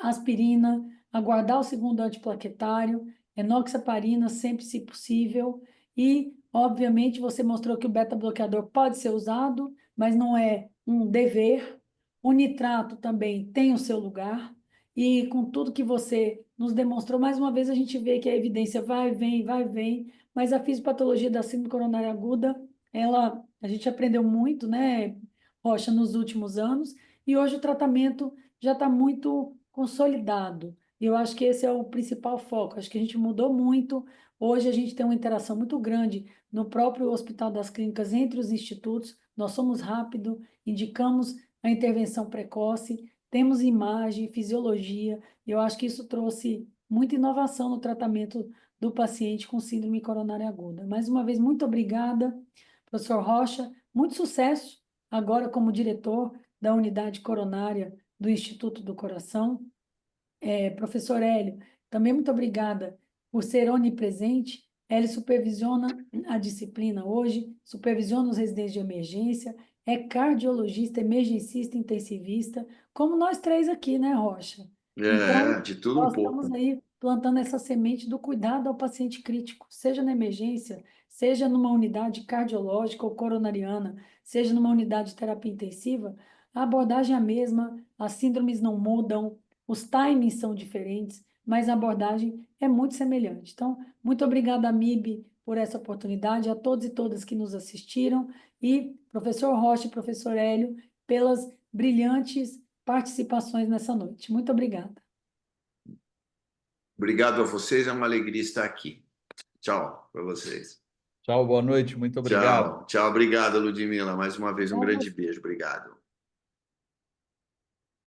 aspirina, aguardar o segundo antiplaquetário, enoxaparina sempre se possível e, obviamente, você mostrou que o beta-bloqueador pode ser usado, mas não é um dever. O nitrato também tem o seu lugar e com tudo que você nos demonstrou, mais uma vez a gente vê que a evidência vai, vem, mas a fisiopatologia da síndrome coronária aguda, a gente aprendeu muito, né, Rocha, nos últimos anos, e hoje o tratamento já está muito consolidado. E eu acho que esse é o principal foco. Acho que a gente mudou muito. Hoje a gente tem uma interação muito grande no próprio Hospital das Clínicas entre os institutos. Nós somos rápido, indicamos a intervenção precoce, temos imagem, fisiologia, e eu acho que isso trouxe muita inovação no tratamento do paciente com síndrome coronária aguda. Mais uma vez, muito obrigada, professor Rocha. Muito sucesso agora como diretor da unidade coronária do Instituto do Coração. Professor Hélio, também muito obrigada por ser onipresente. Ele supervisiona a disciplina hoje, supervisiona os residentes de emergência, é cardiologista, emergencista, intensivista, como nós três aqui, né, Rocha? Então, De tudo um nós estamos pouco. aí plantando essa semente do cuidado ao paciente crítico, seja na emergência, seja numa unidade cardiológica ou coronariana, seja numa unidade de terapia intensiva, a abordagem é a mesma, as síndromes não mudam, os timings são diferentes, mas a abordagem é muito semelhante. Então, muito obrigada, MIB, por essa oportunidade, a todos e todas que nos assistiram, e professor Rocha e professor Hélio, pelas brilhantes participações nessa noite. Muito obrigada. Obrigado a vocês, é uma alegria estar aqui. Tchau para vocês. Tchau, boa noite, muito obrigado. Tchau, tchau, obrigado, Ludmila. Mais uma vez, um Tchau, grande beijo. Obrigado.